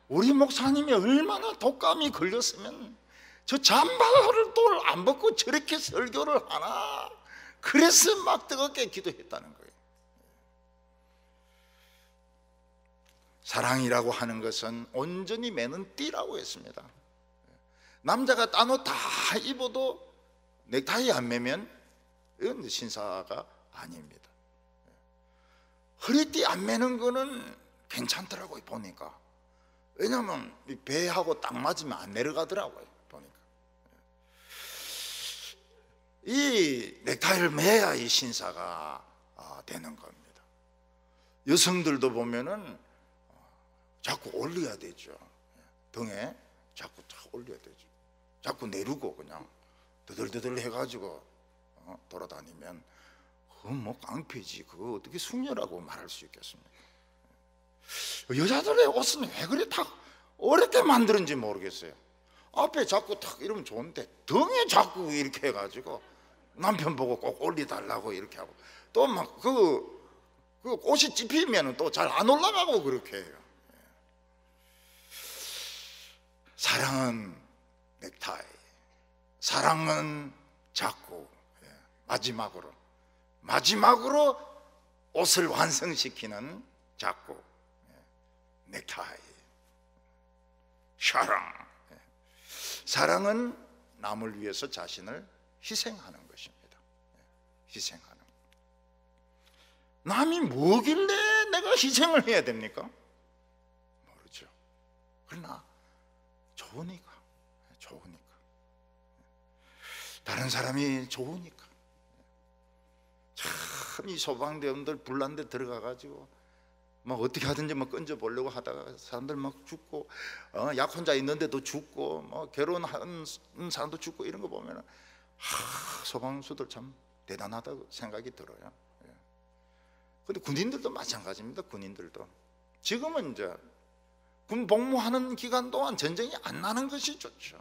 우리 목사님이 얼마나 독감이 걸렸으면 저 잠바를 또 안 벗고 저렇게 설교를 하나. 그래서 막 뜨겁게 기도했다는 거예요. 사랑이라고 하는 것은 온전히 매는 띠라고 했습니다. 남자가 딴 옷 다 입어도 넥타이 안 매면 이건 신사가 아닙니다. 허리띠 안 매는 거는 괜찮더라고요, 보니까. 왜냐하면 배하고 딱 맞으면 안 내려가더라고요, 보니까. 이 넥타이를 매야 이 신사가 되는 겁니다. 여성들도 보면은 자꾸 올려야 되죠. 등에 자꾸 올려야 되죠. 자꾸 내리고 그냥 드들드들 해가지고 돌아다니면 그건 깡패지. 그거 어떻게 숙녀라고 말할 수 있겠습니까? 여자들의 옷은 왜 그래 다 어렵게 만드는지 모르겠어요. 앞에 자꾸 탁 이러면 좋은데 등에 자꾸 이렇게 해가지고 남편 보고 꼭 올려달라고 이렇게 하고, 또 막 그 옷이 찝히면 또 잘 안 올라가고 그렇게 해요. 사랑은 넥타이, 사랑은 자꾸 마지막으로 옷을 완성시키는 자꾸 넥타이. 사랑은 남을 위해서 자신을 희생하는 것입니다. 희생하는. 남이 뭐길래 내가 희생을 해야 됩니까? 모르죠. 그러나 좋으니까. 다른 사람이 좋으니까. 참 이 소방대원들 불난 데 들어가가지고 막 어떻게 하든지 막 건져 보려고 하다가 사람들 막 죽고, 약 혼자 있는데도 죽고, 뭐 결혼한 사람도 죽고, 이런 거 보면 소방수들 참 대단하다고 생각이 들어요. 근데 군인들도 마찬가지입니다. 군인들도 지금은 이제 군 복무하는 기간 동안 전쟁이 안 나는 것이 좋죠.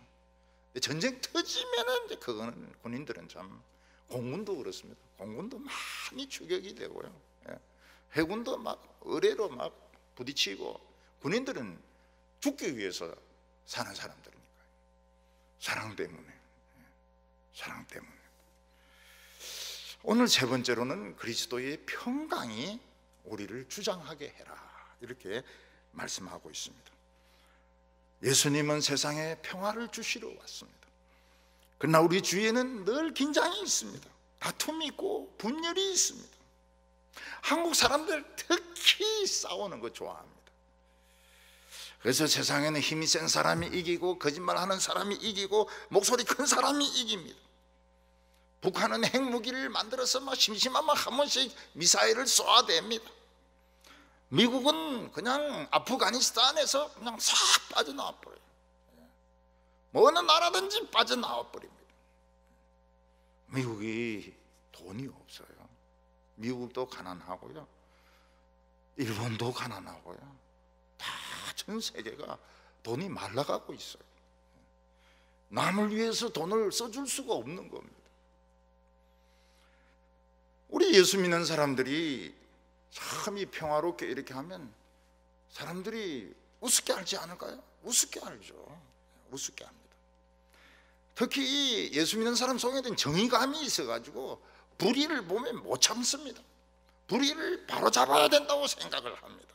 전쟁 터지면은 이제 그거는 군인들은 참, 공군도 그렇습니다. 공군도 많이 추격이 되고요. 해군도 막 의뢰로 막 부딪히고, 군인들은 죽기 위해서 사는 사람들이니까요. 사랑 때문에. 오늘 세 번째로는 그리스도의 평강이 우리를 주장하게 해라, 이렇게 말씀하고 있습니다. 예수님은 세상에 평화를 주시러 왔습니다. 그러나 우리 주위에는 늘 긴장이 있습니다. 다툼이 있고 분열이 있습니다. 한국 사람들 특히 싸우는 거 좋아합니다. 그래서 세상에는 힘이 센 사람이 이기고, 거짓말하는 사람이 이기고, 목소리 큰 사람이 이깁니다. 북한은 핵무기를 만들어서 막 심심하면 한 번씩 미사일을 쏘아댑니다. 미국은 그냥 아프가니스탄에서 그냥 싹 빠져나와 버려요. 어느 나라든지 빠져나와 버립니다. 미국이 돈이 없어요. 미국도 가난하고요, 일본도 가난하고요, 다 전 세계가 돈이 말라가고 있어요. 남을 위해서 돈을 써줄 수가 없는 겁니다. 우리 예수 믿는 사람들이 참 이 평화롭게 이렇게 하면 사람들이 우습게 알지 않을까요? 우습게 알죠. 우습게 합니다. 특히 예수 믿는 사람 속에는 정의감이 있어가지고 불의를 보면 못 참습니다. 불의를 바로 잡아야 된다고 생각을 합니다.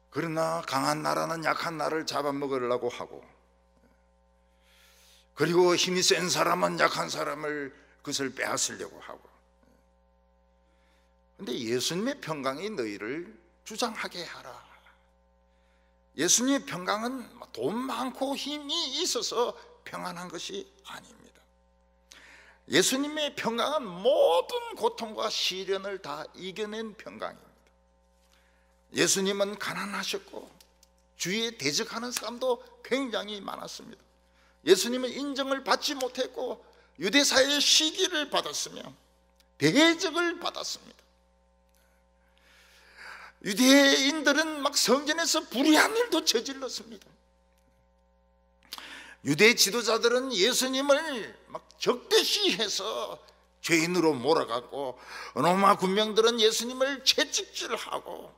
그러나 강한 나라는 약한 나라를 잡아먹으려고 하고, 그리고 힘이 센 사람은 약한 사람을 그것을 빼앗으려고 하고. 그런데 예수님의 평강이 너희를 주장하게 하라. 예수님의 평강은 돈 많고 힘이 있어서 평안한 것이 아닙니다. 예수님의 평강은 모든 고통과 시련을 다 이겨낸 평강입니다. 예수님은 가난하셨고 주위에 대적하는 사람도 굉장히 많았습니다. 예수님은 인정을 받지 못했고 유대사회의 시기를 받았으며 대적을 받았습니다. 유대인들은 막 성전에서 불의한 일도 저질렀습니다. 유대 지도자들은 예수님을 막 적대시해서 죄인으로 몰아갔고, 로마 군병들은 예수님을 채찍질하고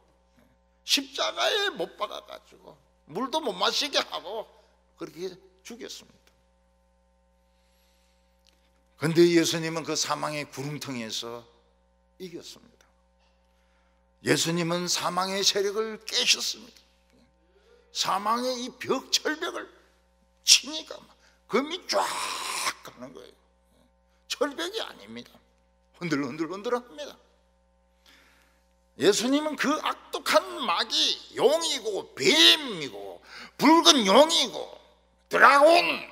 십자가에 못 박아가지고 물도 못 마시게 하고 그렇게 죽였습니다. 그런데 예수님은 그 사망의 구름텅이에서 이겼습니다. 예수님은 사망의 세력을 깨셨습니다. 사망의 이 철벽을 치니까 금이 쫙 가는 거예요. 철벽이 아닙니다. 흔들흔들합니다. 예수님은 그 악독한 마귀, 용이고 뱀이고 붉은 용이고 드라곤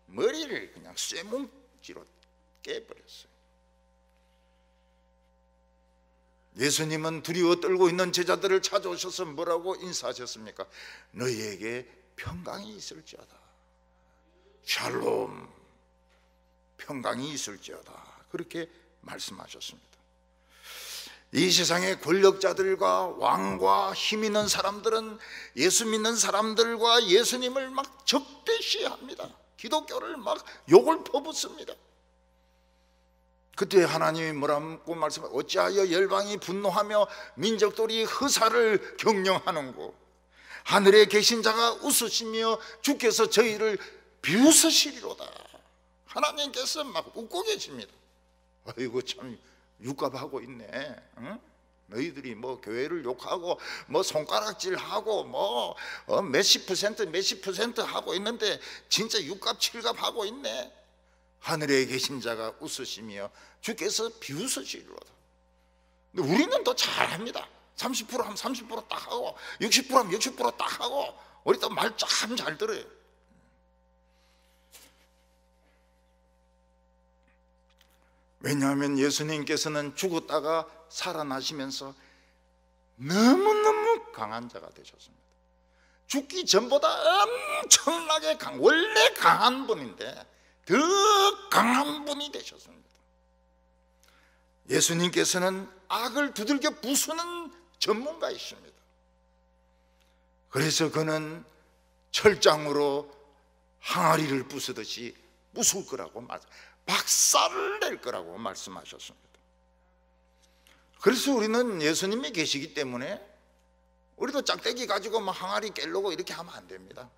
머리를 그냥 쇠뭉치로 깨버렸어요. 예수님은 두려워 떨고 있는 제자들을 찾아오셔서 뭐라고 인사하셨습니까? 너희에게 평강이 있을지어다. 샬롬, 평강이 있을지어다. 그렇게 말씀하셨습니다. 이 세상의 권력자들과 왕과 힘 있는 사람들은 예수 믿는 사람들과 예수님을 막 적대시합니다. 기독교를 막 욕을 퍼붓습니다. 그때 하나님이 뭐라고 말씀하세요? 어찌하여 열방이 분노하며 민족들이 허사를 경영하는고, 하늘에 계신 자가 웃으시며 주께서 저희를 비웃으시리로다. 하나님께서 막 웃고 계십니다. 아이고 참 육갑하고 있네. 응? 너희들이 뭐 교회를 욕하고 뭐 손가락질하고 뭐 몇십 퍼센트 하고 있는데 진짜 육갑 칠갑 하고 있네. 하늘에 계신 자가 웃으시며 주께서 비웃으시리로다. 근데 우리는 더 잘합니다. 30% 하면 30% 딱 하고 60% 하면 60% 딱 하고 우리 또 말 참 잘 들어요. 왜냐하면 예수님께서는 죽었다가 살아나시면서 너무너무 강한 자가 되셨습니다. 죽기 전보다 엄청나게 원래 강한 분인데 더 강한 분이 되셨습니다. 예수님께서는 악을 두들겨 부수는 전문가이십니다. 그래서 그는 철장으로 항아리를 부수듯이 부술 거라고 박살을 낼 거라고 말씀하셨습니다. 그래서 우리는 예수님이 계시기 때문에 우리도 짝대기 가지고 뭐 항아리 깨려고 이렇게 하면 안 됩니다.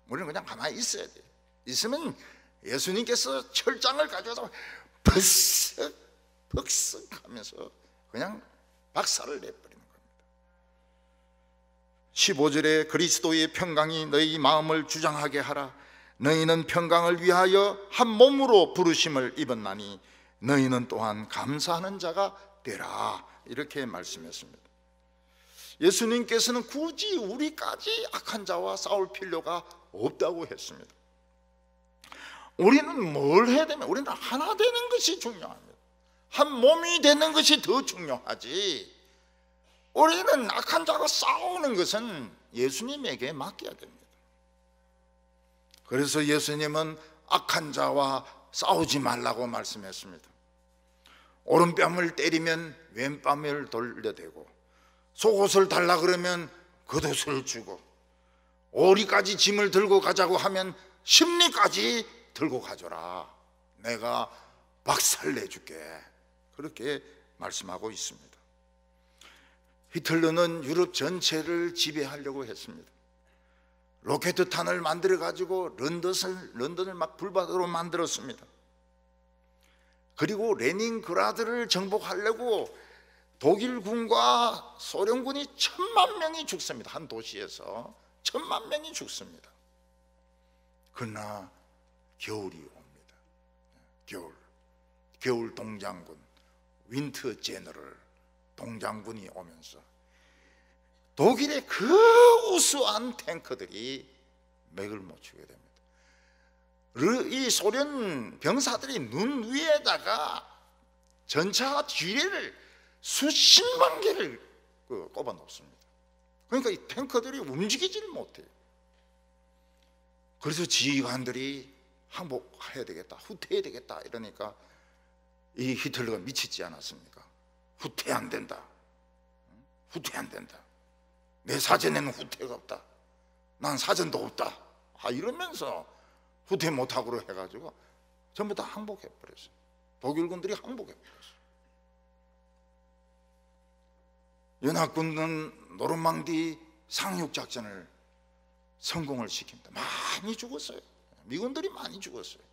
우리는 그냥 가만히 있어야 돼요. 있으면 예수님께서 철장을 가져와서 벅석 하면서 그냥 박살을 내버리는 겁니다. 15절에 그리스도의 평강이 너희 마음을 주장하게 하라. 너희는 평강을 위하여 한 몸으로 부르심을 입었나니 너희는 또한 감사하는 자가 되라. 이렇게 말씀했습니다. 예수님께서는 굳이 우리까지 악한 자와 싸울 필요가 없다고 했습니다. 우리는 뭘 해야 되면 우리는 하나 되는 것이 중요합니다. 한 몸이 되는 것이 더 중요하지. 우리는 악한 자와 싸우는 것은 예수님에게 맡겨야 됩니다. 그래서 예수님은 악한 자와 싸우지 말라고 말씀했습니다. 오른뺨을 때리면 왼뺨을 돌려대고, 속옷을 달라 그러면 겉옷을 주고, 오리까지 짐을 들고 가자고 하면 심리까지 들고 가줘라. 내가 박살 내줄게. 그렇게 말씀하고 있습니다. 히틀러는 유럽 전체를 지배하려고 했습니다. 로켓탄을 만들어 가지고 런던을 막 불바다로 만들었습니다. 그리고 레닌그라드를 정복하려고 독일군과 소련군이 1000만 명이 죽습니다. 한 도시에서 1000만 명이 죽습니다. 그러나 겨울이 옵니다. 겨울 동장군, 윈터 제너럴 동장군이 오면서 독일의 그 우수한 탱크들이 맥을 못 추게 됩니다. 이 소련 병사들이 눈 위에다가 전차 뒤를 수십만 개를 꼽아 놓습니다. 그러니까 이 탱크들이 움직이지를 못해요. 그래서 지휘관들이 항복해야 되겠다, 후퇴해야 되겠다 이러니까 이 히틀러가 미치지 않았습니까? 후퇴 안 된다. 후퇴 안 된다. 내 사전에는 후퇴가 없다. 난 사전도 없다. 이러면서 후퇴 못하고 해가지고 전부 다 항복해버렸어요. 독일군들이 항복해버렸어요. 연합군은 노르망디 상륙작전을 성공을 시킵니다. 많이 죽었어요. 미군들이 많이 죽었어요.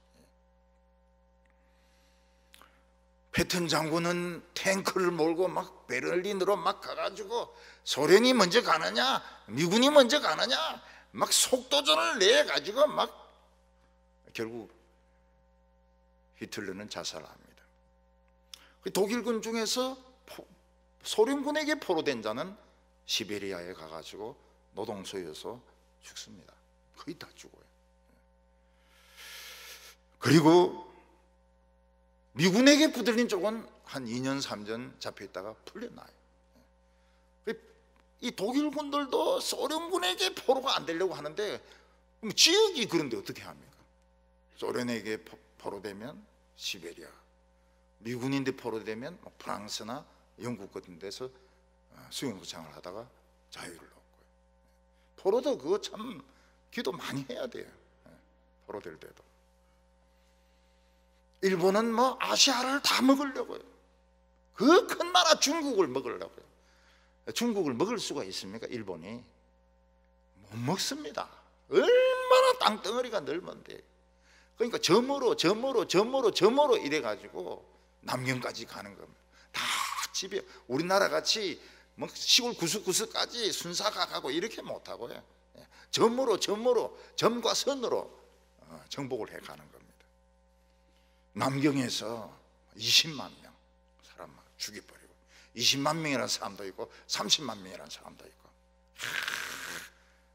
패튼 장군은 탱크를 몰고 막 베를린으로 막 가가지고 소련이 먼저 가느냐 미군이 먼저 가느냐 막 속도전을 내가지고 막 결국 히틀러는 자살합니다. 독일군 중에서 소련군에게 포로된 자는 시베리아에 가가지고 노동소에서 죽습니다. 거의 다 죽어요. 그리고 미군에게 붙들린 쪽은 한 2년 3년 잡혀있다가 풀려나요. 이 독일군들도 소련군에게 포로가 안 되려고 하는데 지역이 그런데 어떻게 합니까? 소련에게 포로되면 시베리아, 미군인데 포로되면 프랑스나 영국 같은 데서 수용소생활 하다가 자유를 얻고요. 포로도 그거 참 기도 많이 해야 돼요. 포로될 때도. 일본은 뭐 아시아를 다 먹으려고요. 그 큰 나라 중국을 먹으려고요. 중국을 먹을 수가 있습니까? 일본이 못 먹습니다. 얼마나 땅덩어리가 넓은데. 그러니까 점으로 이래가지고 남경까지 가는 겁니다. 다 집에 우리나라 같이 뭐 시골 구석구석까지 순사가 가고 이렇게 못하고요. 점과 선으로 정복을 해 가는 겁니다. 남경에서 20만 명 사람 죽여버리고 20만 명이라는 사람도 있고 30만 명이라는 사람도 있고.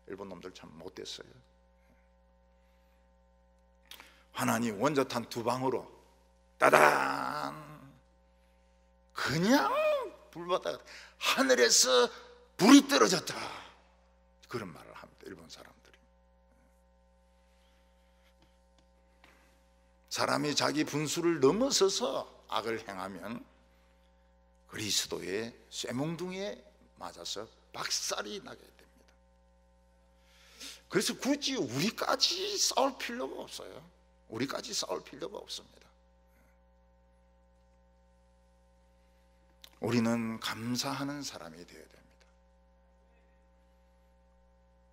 일본 놈들 참 못됐어요. 하나님 원자탄 2방으로 따단 그냥 불받아 하늘에서 불이 떨어졌다, 그런 말을 합니다. 일본 사람들이. 사람이 자기 분수를 넘어서서 악을 행하면 그리스도의 쇠몽둥이에 맞아서 박살이 나게 됩니다. 그래서 굳이 우리까지 싸울 필요가 없어요. 우리까지 싸울 필요가 없습니다. 우리는 감사하는 사람이 되어야 됩니다.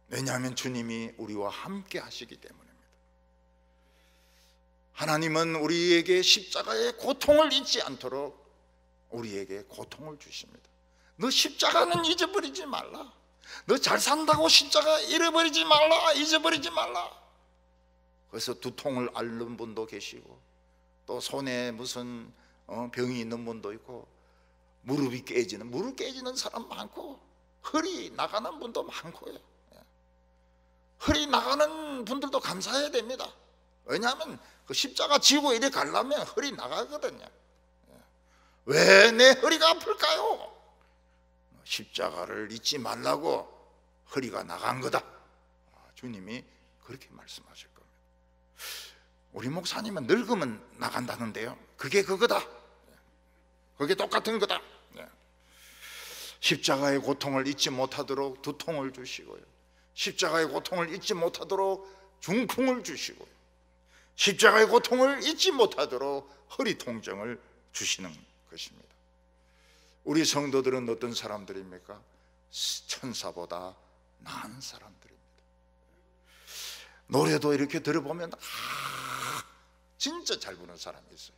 왜냐하면 주님이 우리와 함께 하시기 때문입니다. 하나님은 우리에게 십자가의 고통을 잊지 않도록 우리에게 고통을 주십니다. 너 십자가는 잊어버리지 말라. 너 잘 산다고 십자가 잃어버리지 말라. 잊어버리지 말라. 그래서 두통을 앓는 분도 계시고, 또 손에 무슨 병이 있는 분도 있고, 무릎 깨지는 사람 많고, 허리 나가는 분도 많고요. 허리 나가는 분들도 감사해야 됩니다. 왜냐하면 그 십자가 지고 이래 가려면 허리 나가거든요. 왜 내 허리가 아플까요? 십자가를 잊지 말라고 허리가 나간 거다. 주님이 그렇게 말씀하실 겁니다. 우리 목사님은 늙으면 나간다는데요, 그게 그거다. 그게 똑같은 거다. 십자가의 고통을 잊지 못하도록 두통을 주시고요, 십자가의 고통을 잊지 못하도록 중풍을 주시고요, 십자가의 고통을 잊지 못하도록 허리 통증을 주시는 것입니다. 우리 성도들은 어떤 사람들입니까? 천사보다 나은 사람들입니다. 노래도 이렇게 들어보면 진짜 잘 부르는 사람이 있어요.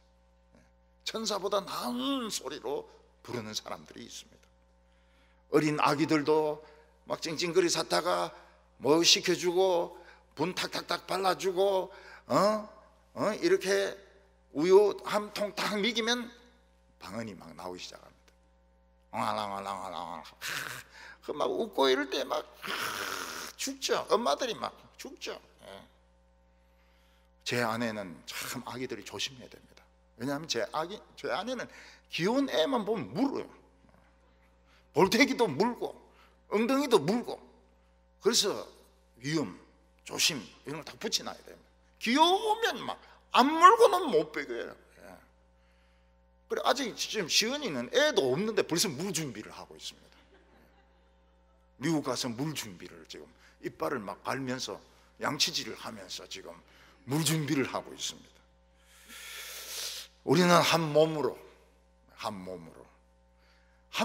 천사보다 나은 소리로 부르는 사람들이 있습니다. 어린 아기들도 막 찡찡거리 샀다가 뭐 시켜주고 분 탁탁탁 발라주고 이렇게 우유 한 통 딱 먹이면 방언이 막 나오기 시작합니다. 엉알랑알랑알랑 막 웃고 이럴 때 막 죽죠. 엄마들이 막 죽죠. 제 아내는 참 아기들이 조심해야 됩니다. 왜냐하면 제 아내는 귀여운 애만 보면 물어요. 볼태기도 물고 엉덩이도 물고. 그래서 위험, 조심 이런 거 다 붙여놔야 됩니다. 귀여우면 막 안 물고는 못 배겨요. 그래, 아직 지금 시은이는 애도 없는데 벌써 물 준비를 하고 있습니다. 미국 가서 물 준비를 지금 이빨을 막 갈면서 양치질을 하면서 지금 물 준비를 하고 있습니다. 우리는 한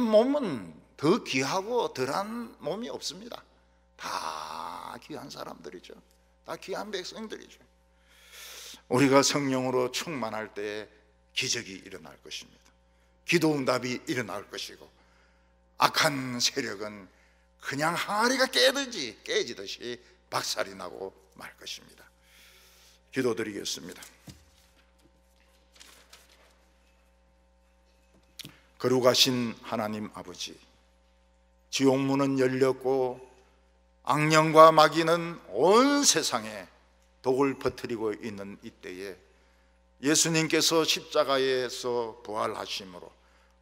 몸은 더 귀하고 덜한 몸이 없습니다. 다 귀한 사람들이죠. 다 귀한 백성들이죠. 우리가 성령으로 충만할 때 기적이 일어날 것입니다. 기도응답이 일어날 것이고, 악한 세력은 그냥 항아리가 깨지듯이 박살이 나고 말 것입니다. 기도드리겠습니다. 거룩하신 하나님 아버지, 지옥문은 열렸고 악령과 마귀는 온 세상에 독을 퍼뜨리고 있는 이때에 예수님께서 십자가에서 부활하심으로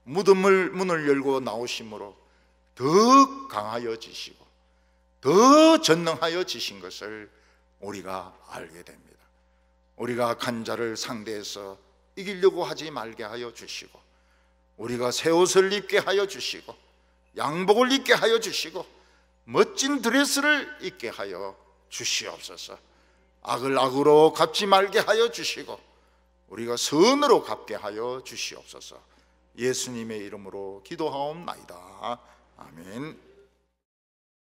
문을 열고 나오심으로 더 강하여지시고 더 전능하여지신 것을 우리가 알게 됩니다. 우리가 악한 자를 상대해서 이기려고 하지 말게 하여 주시고, 우리가 새 옷을 입게 하여 주시고, 양복을 입게 하여 주시고, 멋진 드레스를 입게 하여 주시옵소서. 악을 악으로 갚지 말게 하여 주시고, 우리가 선으로 갚게 하여 주시옵소서. 예수님의 이름으로 기도하옵나이다. 아멘.